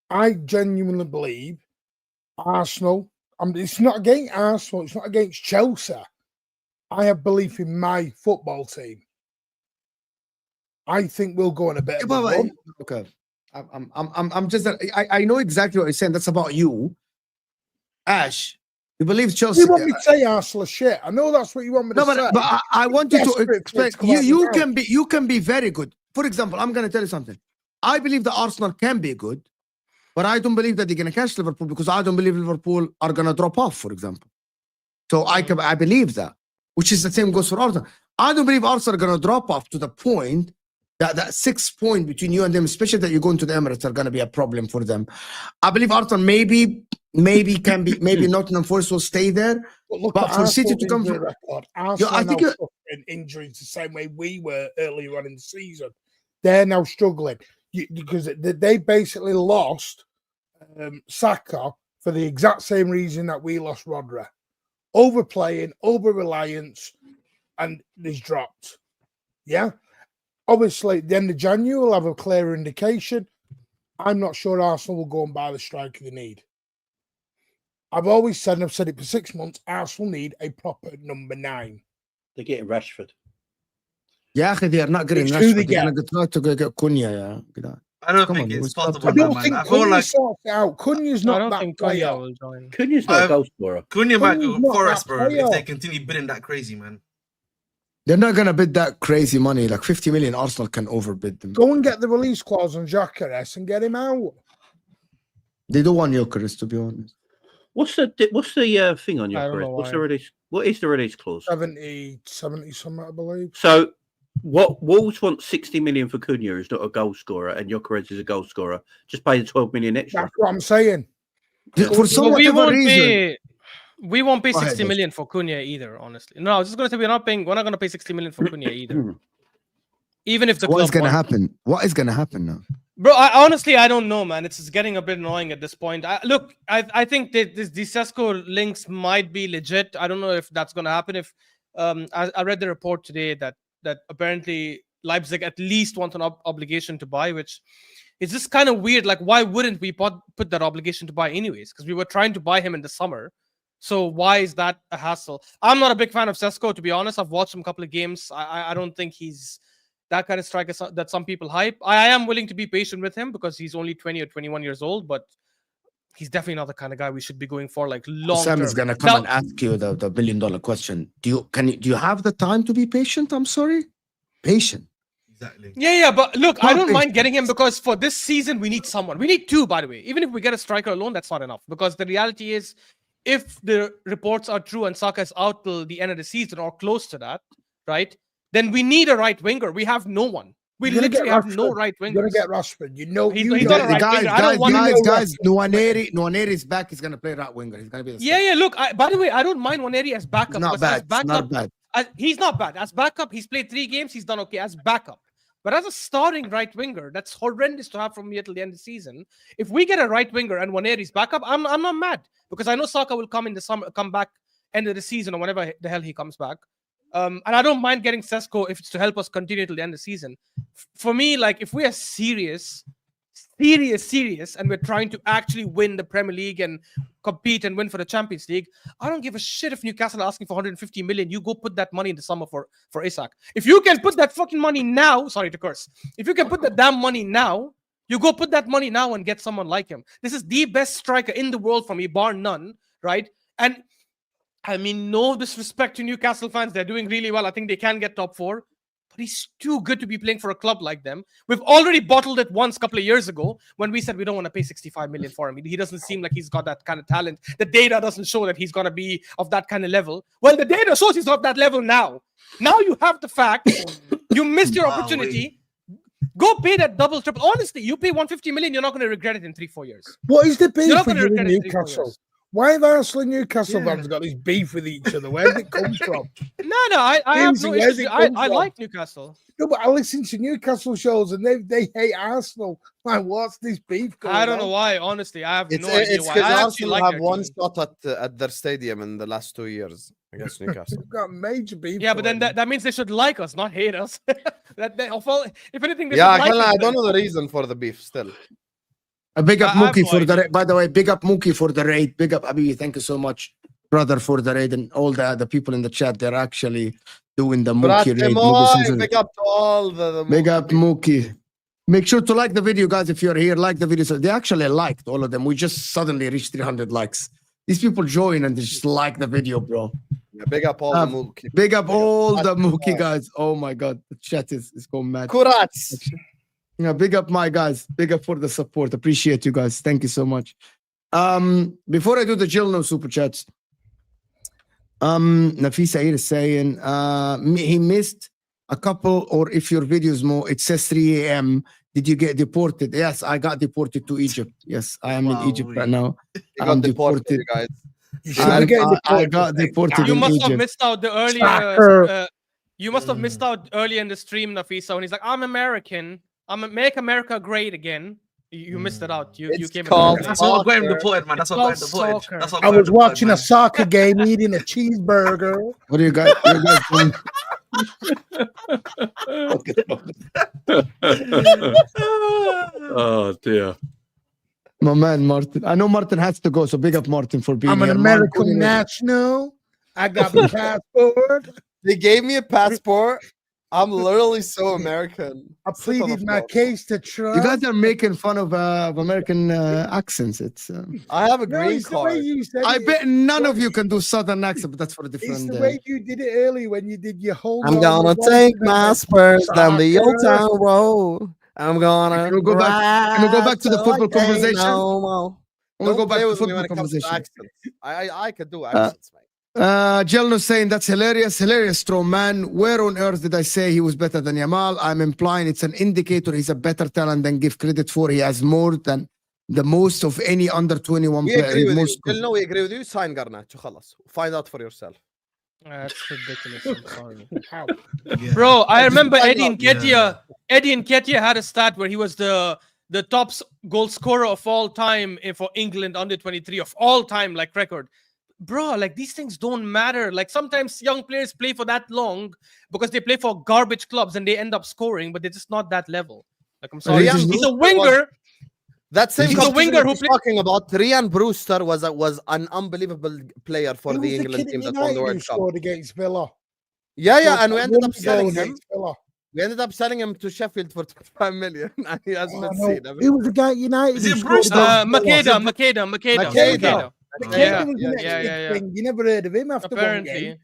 I genuinely believe Arsenal, it's not against Arsenal, it's not against Chelsea. I have belief in my football team. I think we'll go on a bit of a run. Okay. I'm just, I know exactly what you're saying. That's about you. Ash, you believe Chelsea? You want me to say Arsenal shit? I know that's what you want me to say. But I want you to explain. You can be very good. For example, I'm going to tell you something. I believe that Arsenal can be good, but I don't believe that they're going to catch Liverpool because I don't believe Liverpool are going to drop off, for example. So I believe that, which is the same goes for Arsenal. I don't believe Arsenal are going to drop off to the point that 6 point between you and them, especially that you're going to the Emirates, are going to be a problem for them. I believe Arsenal maybe can be, maybe Nottingham Forest will stay there. But for City to come from Arsenal I think suffering injuries the same way we were earlier on in the season. They're now struggling because they basically lost Saka for the exact same reason that we lost Rodri. Overplaying, over-reliance, and he's dropped. Yeah? Obviously, at the end of January, we'll have a clearer indication. I'm not sure Arsenal will go and buy the striker they need. I've always said, and I've said it for 6 months, Arsenal need a proper number 9. They're getting Rashford. Yeah, they are not getting Rashford. They're going to try to get Cunha. Yeah. I don't think it's possible. I don't think Cunha sorts it out. Cunha's not that player. Cunha will join. Cunha's not a goal scorer. Cunha might go Forest, bro, if they continue bidding that crazy, man. They're not going to bid that crazy money. Like 50 million, Arsenal can overbid them. Go and get the release clause on Gyökeres and get him out. They don't want Gyökeres, to be honest. What's the thing on Gyökeres? What's the release? What is the release clause? 70 something, I believe. So What Wolves want 60 million for Cunha, who's not a goal scorer, and Gyökeres is a goal scorer. Just pay the 12 million extra. That's what I'm saying. For some whatever reason. We won't pay Go ahead, 60 million for Cunha either, honestly. No, I was just going to say we're not going to pay 60 million for Cunha either. Even if the What club is going to wants- happen? What is going to happen now? Bro, I don't know, man. It's getting a bit annoying at this point. I think that the Sesko links might be legit. I don't know if that's going to happen. If I read the report today that apparently Leipzig at least want an obligation to buy, which is just kind of weird. Like, why wouldn't we put that obligation to buy anyways? Because we were trying to buy him in the summer. So why is that a hassle? I'm not a big fan of Sesko, to be honest. I've watched him a couple of games. I don't think he's that kind of striker that some people hype. I am willing to be patient with him because he's only 20 or 21 years old, but he's definitely not the kind of guy we should be going for like long Sam term. is going to come and ask you the $1 billion question. Do you have the time to be patient? I'm sorry. Patient. Exactly. Yeah, but look, I don't mind getting him because for this season we need someone. We need two, by the way. Even if we get a striker alone, that's not enough. Because the reality is, if the reports are true and Saka is out till the end of the season or close to that, right? Then we need a right winger. We have no one. We literally have no right winger. You're gonna get Rashford. You know, he's not a right winger. Guys, Nwaneri is back. He's gonna play right winger. He's gonna be the yeah. Look, by the way, I don't mind Nwaneri as backup. Not bad. Not bad. He's not bad as backup. He's played 3 games. He's done okay as backup. But as a starting right winger, that's horrendous to have from here till the end of the season. If we get a right winger and Nwaneri's backup, I'm not mad because I know Saka will come in the summer, come back end of the season or whenever the hell he comes back. And I don't mind getting Sesko if it's to help us continue till the end of the season. For me, like if we are serious, and we're trying to actually win the Premier League and compete and win for the Champions League, I don't give a shit if Newcastle are asking for 150 million. You go put that money in the summer for Isak. If you can put that fucking money now, sorry to curse, if you can put that damn money now, you go put that money now and get someone like him. This is the best striker in the world for me, bar none, right? And I mean, no disrespect to Newcastle fans. They're doing really well. I think they can get top 4. But he's too good to be playing for a club like them. We've already bottled it once a couple of years ago when we said we don't want to pay 65 million for him. He doesn't seem like he's got that kind of talent. The data doesn't show that he's going to be of that kind of level. Well, the data shows he's not that level now. Now you have the fact. You missed your opportunity. Go pay that double, triple. Honestly, you pay 150 million, you're not going to regret it in 3-4 years. What is the beef You're not for going to you in regret it in 3-4 Newcastle? years. Why have Arsenal and Newcastle fans got this beef with each other? Where did it come from? No, I have no issues. I like Newcastle. No, but I listen to Newcastle shows and they hate Arsenal. Like, what's this beef going on? I don't know why. Honestly, I have no idea It's why. because I Arsenal like have their one team. shot at their stadium in the last 2 years against Newcastle. They've got major beef. Yeah, but then that means they should like us, not hate us. If anything, they Yeah, should like I us, don't know the reason for the beef still. A big up I have Mookie no for the idea. by the way, big up Mookie for the raid. Big up Abiy. Thank you so much, brother, for the raid and all the people in the chat. They're actually doing the Mookie raid. Big up to all the Big up Mookie. Make sure to like the video, guys. If you're here, like the video. So they actually liked all of them. We just suddenly reached 300 likes. These people join and they just like the video, bro. Yeah, big up all the Mookie. Big up all the Mookie guys. Oh my god, the chat is going mad. Kurats. Yeah, big up my guys. Big up for the support. Appreciate you guys. Thank you so much. Before I do the Gilno super chats, Nafisa here is saying he missed a couple, or if your video is more, it says 3 a.m. Did you get deported? Yes, I got deported to Egypt. Yes, I am in Egypt right now. You got deported, guys. I got deported. You in must Egypt. have missed out the earlier. You must have missed out earlier in the stream, Nafisa, when he's like, "I'm American. Make America great again." You missed it out. You came. That's what got him deported, man. That's what got him deported. That's what I was watching a soccer game, eating a cheeseburger. What do you guys? Doing? Oh dear. My man Martin. I know Martin has to go, so big up Martin for being I'm an here. American national. I got my passport. They gave me a passport. I'm literally so American. I pleaded my case to Trump. You guys are making fun of American accents. It's. I have a No, green it's the way card. you said I it. bet none of you can do Southern accent, but that's for a It's different the day. way you did it early when you did your whole. I'm gonna take my spurs down the old town road. I'm gonna. Can we go back? Can we go back to the football conversation? No more. We'll go Don't back play to with me when football it comes to conversation. accents. I could do accents, mate. Jelno saying that's hilarious, strong man. Where on earth did I say he was better than Yamal? I'm implying it's an indicator he's a better talent than give credit for. He has more than the most of any under 21 We player. agree with Most you. Jelno, we agree with you. Sign Garnacho. خلاص. Find out for yourself. That's ridiculous. I'm sorry. How? Yeah. Bro, I remember find Eddie out, Nketiah. Eddie Nketiah had a stat where he was the top goal scorer of all time for England under 23 of all time, like record. Bro, like these things don't matter. Like sometimes young players play for that long because they play for garbage clubs and they end up scoring, but they're just not that level. Like I'm sorry, Ryan he's a Brewster winger. That same He's a competition winger who he's play- talking about. Ryan Brewster was an unbelievable player for Who the was the England kid team at that won the United who World Cup. scored against Villa? Yeah, and we Scored ended up one goal selling him. against Villa. We ended up selling him to Sheffield for 25 million, and he has Oh, been no. seen. Who was the guy at United? Is who it scored Brewster? against Villa? Makeda. Makeda. Makeda Yeah, was the next yeah, big yeah. thing. You never heard of him after one Apparently. game.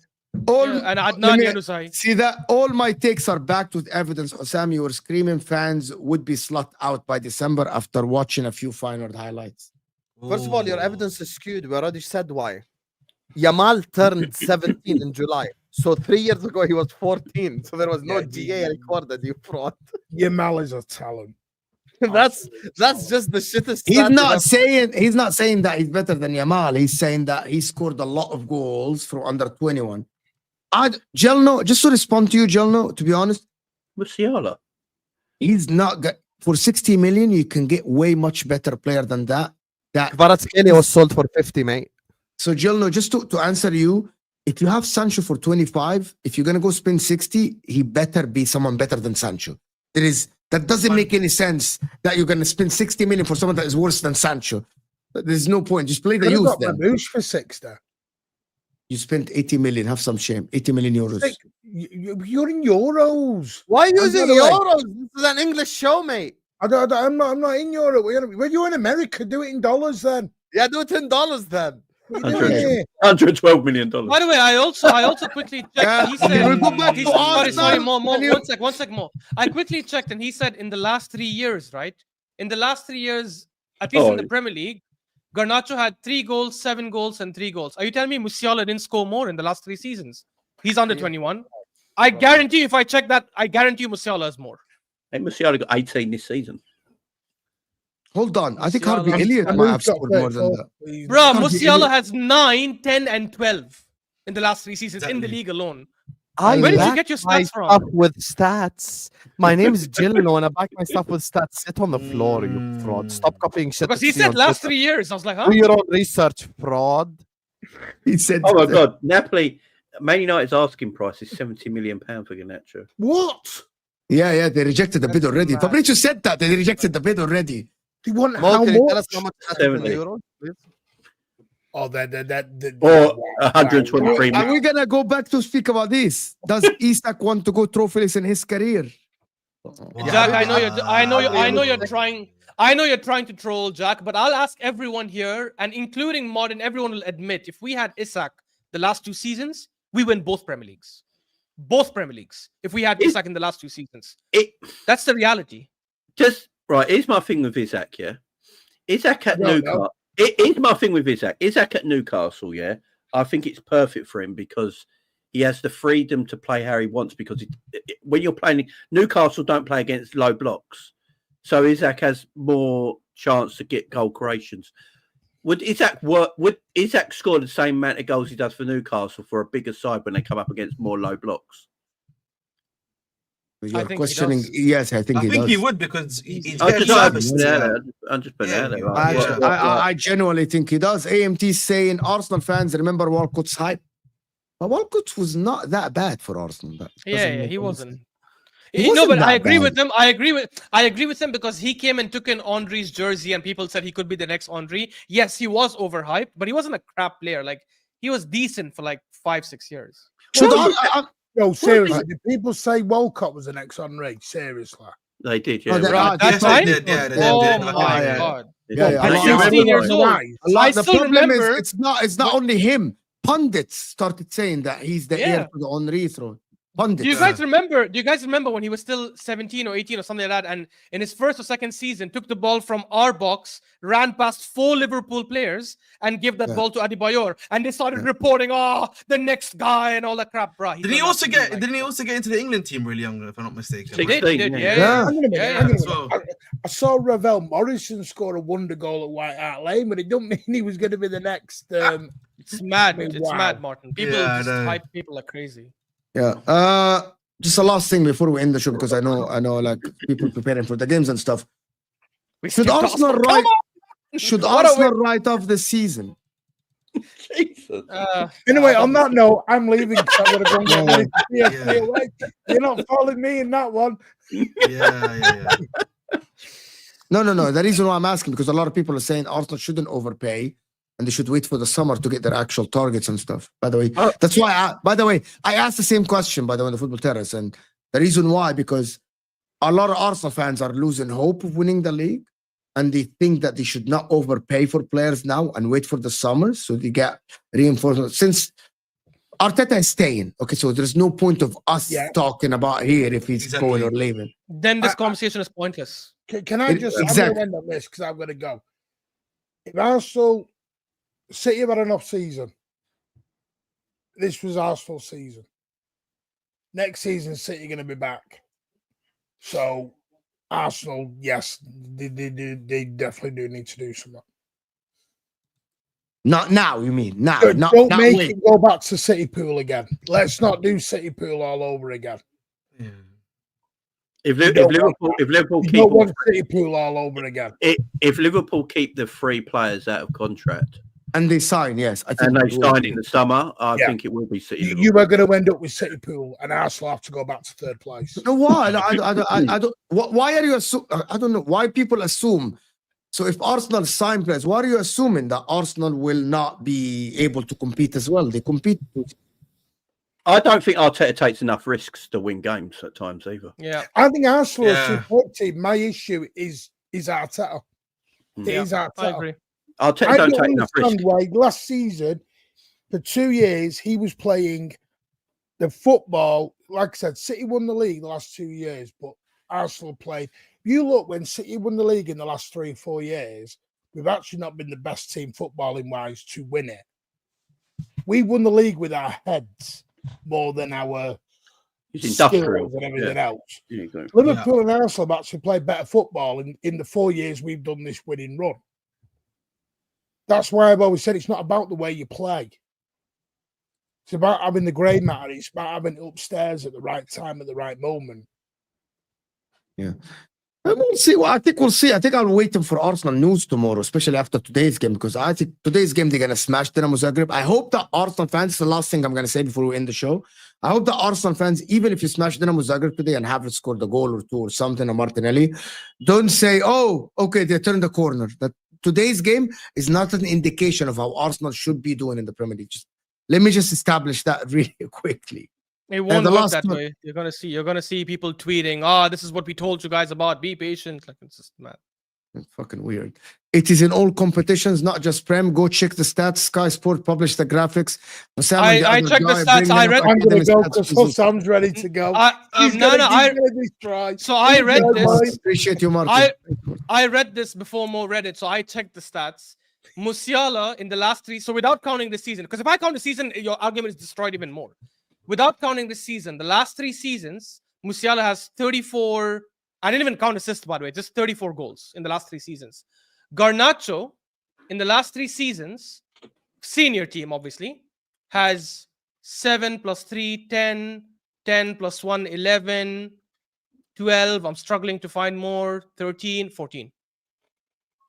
all And let Adnan me- Januzaj. See that all my takes are backed with evidence. Osam, you were screaming fans would be slut out by December after watching a few final highlights. First of all, your evidence is skewed. We already said why. Yamal turned 17 in July. So 3 years ago, he was 14. So there was no Yeah, GA recorded, you fraud. Yamal is a talent. that's just the shittest. He's stat not ever. saying that he's better than Yamal. He's saying that he scored a lot of goals from under 21. Jelno, just to respond to you, Jelno, to be honest, Musiala. he's not got for 60 million. You can get way much better player than that. Kvaratskhelia was sold for 50, mate. So Jelno, just to answer you, if you have Sancho for 25, if you're gonna go spend 60, he better be someone better than Sancho. That doesn't make any sense that you're gonna spend 60 million for someone that is worse than Sancho. There's no point. Just play the Could have youth got then. Mamouche for 60. You spent 80 million. Have some shame. 80 million euros. You're in euros. Why And using by the way- euros? This is an English show, mate. I'm not in Europe. When you're in America, do it in dollars then. Yeah, do it in dollars then. What are you doing 100. here? $112 million. By the way, I also quickly checked. He said, we'll go back he to said- sorry, Arsenal. more, one sec more. I quickly checked, and he said in the last 3 years, right? In the last 3 years, at least in the Premier League, Garnacho had 3 goals, 7 goals, and 3 goals. Are you telling me Musiala didn't score more in the last 3 seasons? He's under 21. I guarantee you, if I check that, I guarantee you Musiala has more. Hey, Musiala got 18 this season. Hold on. I think Musiala- Harvey Elliott might Mamouche have got scored more than 34. that. Bro, Harvey Musiala Elliott- has 9, 10, and 12 in the last 3 seasons in the league alone. I Where did you back get your my stats from? stuff with stats. My name is Jilno, and I back my stuff with stats. Sit on the floor, you fraud. Stop copying shit. Because that he you see said on last Twitter. 3 years. I was like, huh? Do your own research, fraud. He said, Oh my God, Napoli, Man United's asking price is £70 million for Garnacho. What? Yeah, they rejected the bid That's already. mad. Fabrizio said that they rejected the bid already. Do you want Mo, how can you tell much? us how much that is in 70. euros, please? Oh, Or 123 Are million. we gonna go back to speak about this? Does Isak want to go trophyless in his career? Jack, I know you're trying to troll, Jack, but I'll ask everyone here, and including Modern, everyone will admit if we had Isak the last 2 seasons, we win both Premier Leagues. Both Premier Leagues. If we had Isak in the last 2 seasons. That's the reality. Just right, here's my thing with Isak, yeah. Isak at Newcastle. Here's my thing with Isak. Isak at Newcastle, yeah. I think it's perfect for him because he has the freedom to play how he wants. Because when you're playing, Newcastle don't play against low blocks, so Isak has more chance to get goal creations. Would Isak score the same amount of goals he does for Newcastle for a bigger side when they come up against more low blocks? You're think he questioning. does. Yes, I think I he think does. he would because he's I'm getting just service. putting it out there. I'm just putting it out there. Yeah, Right? yeah. I genuinely think he does. AMT saying Arsenal fans remember Walcott's hype. But Walcott was not that bad for Arsenal. That doesn't Yeah, make he any wasn't. sense. He No, but wasn't I that agree bad. with him. I agree with him because he came and took in Henry's jersey, and people said he could be the next Henry. Yes, he was overhyped, but he wasn't a crap player. Like he was decent for like 5-6 years. So No, seriously, did people say Walcott was the next Henry? Seriously. They did, yeah. Oh, they- right. At that Yes, time? they did. Yeah, they did. Oh They did. my yeah. god! yeah, I At still 16 years old. Right. I the still problem remember. is it's not only him. Pundits started saying that he's the heir Yeah. to the Henry throne. pundits. Do you guys remember when he was still 17 or 18 or something like that, and in his first or second season took the ball from our box, ran past 4 Liverpool players, and gave that ball to Adebayor, and they started reporting, the next guy and all that crap, bro. Didn't he also get into the England team really young, if I'm not mistaken? He did. I saw Ravel Morrison score a wonder goal at White Hart Lane, but it don't mean he was going to be the next. It's mad. It's mad, Martin. People just hype people like crazy. Yeah. Just a last thing before we end the show, because I know, like people preparing for the games and stuff. Should Arsenal write off the season? Jesus. Anyway, on that note, I'm leaving. I'm gonna go and get ready. You're not following me in that one. Yeah. No. The reason why I'm asking, because a lot of people are saying Arsenal shouldn't overpay and they should wait for the summer to get their actual targets and stuff. By the way, that's why. I asked the same question, by the way, on the Football Terrace, and the reason why, because a lot of Arsenal fans are losing hope of winning the league, and they think that they should not overpay for players now and wait for the summer so they get reinforcement. Since Arteta is staying, okay, so there's no point of us talking about here if he's going or leaving. Then this conversation is pointless. Can I just I'm going to end on this because I'm going to go. If Arsenal, City have had an off season. This was Arsenal's season. Next season, City are going to be back. So Arsenal, yes, they definitely do need to do something. Not now, you mean? Now, don't make it go back to City Pool again. Let's not do City Pool all over again. Yeah. If Liverpool keep want City Pool all over again. If Liverpool keep the 3 players out of contract and they sign, yes, I think, and they sign in the summer, I think it will be City. You are going to end up with City Pool, and Arsenal have to go back to 3rd place. No, why? I don't. Why are you assuming? I don't know why people assume. So if Arsenal sign players, why are you assuming that Arsenal will not be able to compete as well? They compete. I don't think Arteta takes enough risks to win games at times either. Yeah, I think Arsenal is a support team. My issue is Arteta. It is Arteta. I agree. Arteta don't take enough risks. Why last season, for 2 years, he was playing the football. Like I said, City won the league the last 2 years, but Arsenal played. You look, when City won the league in the last 3 or 4 years, we've actually not been the best team footballing wise to win it. We won the league with our heads more than our skills and everything else. Liverpool and Arsenal have actually played better football in the 4 years we've done this winning run. That's why I've always said it's not about the way you play. It's about having the grey matter. It's about having it upstairs at the right time, at the right moment. Yeah. We'll see. Well, I think we'll see. I think I'm waiting for Arsenal news tomorrow, especially after today's game, because I think today's game they're going to smash Dinamo Zagreb. I hope that Arsenal fans, it's the last thing I'm going to say before we end the show. I hope that Arsenal fans, even if you smash Dinamo Zagreb today and haven't scored a goal or 2 or something, or Martinelli, don't say, oh, okay, they turned the corner. That today's game is not an indication of how Arsenal should be doing in the Premier League. Let me just establish that really quickly. It won't work that way. You're gonna see people tweeting, this is what we told you guys about. Be patient. Like, it's just mad. It's fucking weird. It is in all competitions, not just Prem. Go check the stats. Sky Sport published the graphics. I checked the stats. I read. I'm gonna go because Sam's ready to go. So I read this. Appreciate you, Mark. I read this before Mo read it, so I checked the stats. Musiala in the last 3, so without counting the season, because if I count the season, your argument is destroyed even more. Without counting the season, the last 3 seasons, Musiala has 34. I didn't even count assists, by the way, just 34 goals in the last 3 seasons. Garnacho, in the last 3 seasons, senior team, obviously, has 7 plus 3, 10, 10 plus 1, 11, 12. I'm struggling to find more. 13, 14.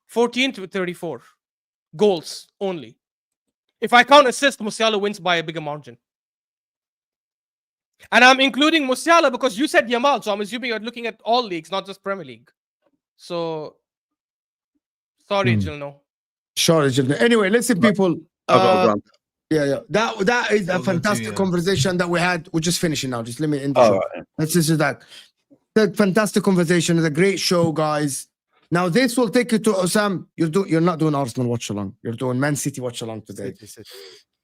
14 to 34 goals only. If I count assists, Musiala wins by a bigger margin. And I'm including Musiala because you said Yamal, so I'm assuming you're looking at all leagues, not just Premier League. So, sorry, Gilno. Sorry, Gilno. Anyway, listen, people. Yeah. That is a fantastic conversation that we had. We're just finishing now. Just let me end the show. Right. Let's just do that. The fantastic conversation. It's a great show, guys. Now, this will take you to Osam. You're not doing Arsenal watch along. You're doing Man City watch along today.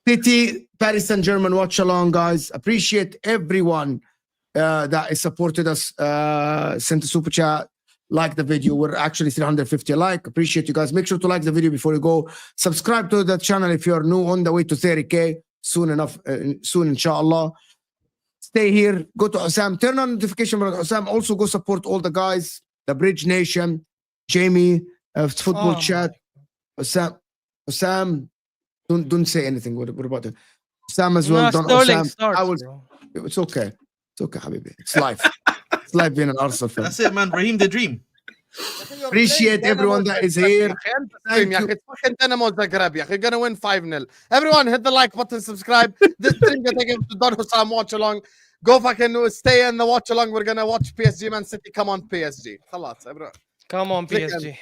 City, Paris Saint-Germain watch along, guys. Appreciate everyone that has supported us, sent a super chat, like the video. We're actually 350 like. Appreciate you guys. Make sure to like the video before you go. Subscribe to the channel if you're new, on the way to 30K. Soon enough, soon, inshallah. Stay here. Go to Hussam. Turn on notification for Hussam. Also go support all the guys, the Bridge Nation, Jamie, football chat. Hussam, don't say anything. What about it? Hussam as well. Don't Hussam. It's okay. It's okay, Habibi. It's life. It's life being an Arsenal fan. That's it, man. Raheem the dream. Appreciate everyone that is here. It's fucking Dynamo Zagreb. You're gonna win 5-0. Everyone hit the like button, subscribe. This thing that they give to Don Hussam watch along. Go fucking stay in the watch along. We're gonna watch PSG Man City. Come on, PSG. خلاص, everyone. Come on, PSG.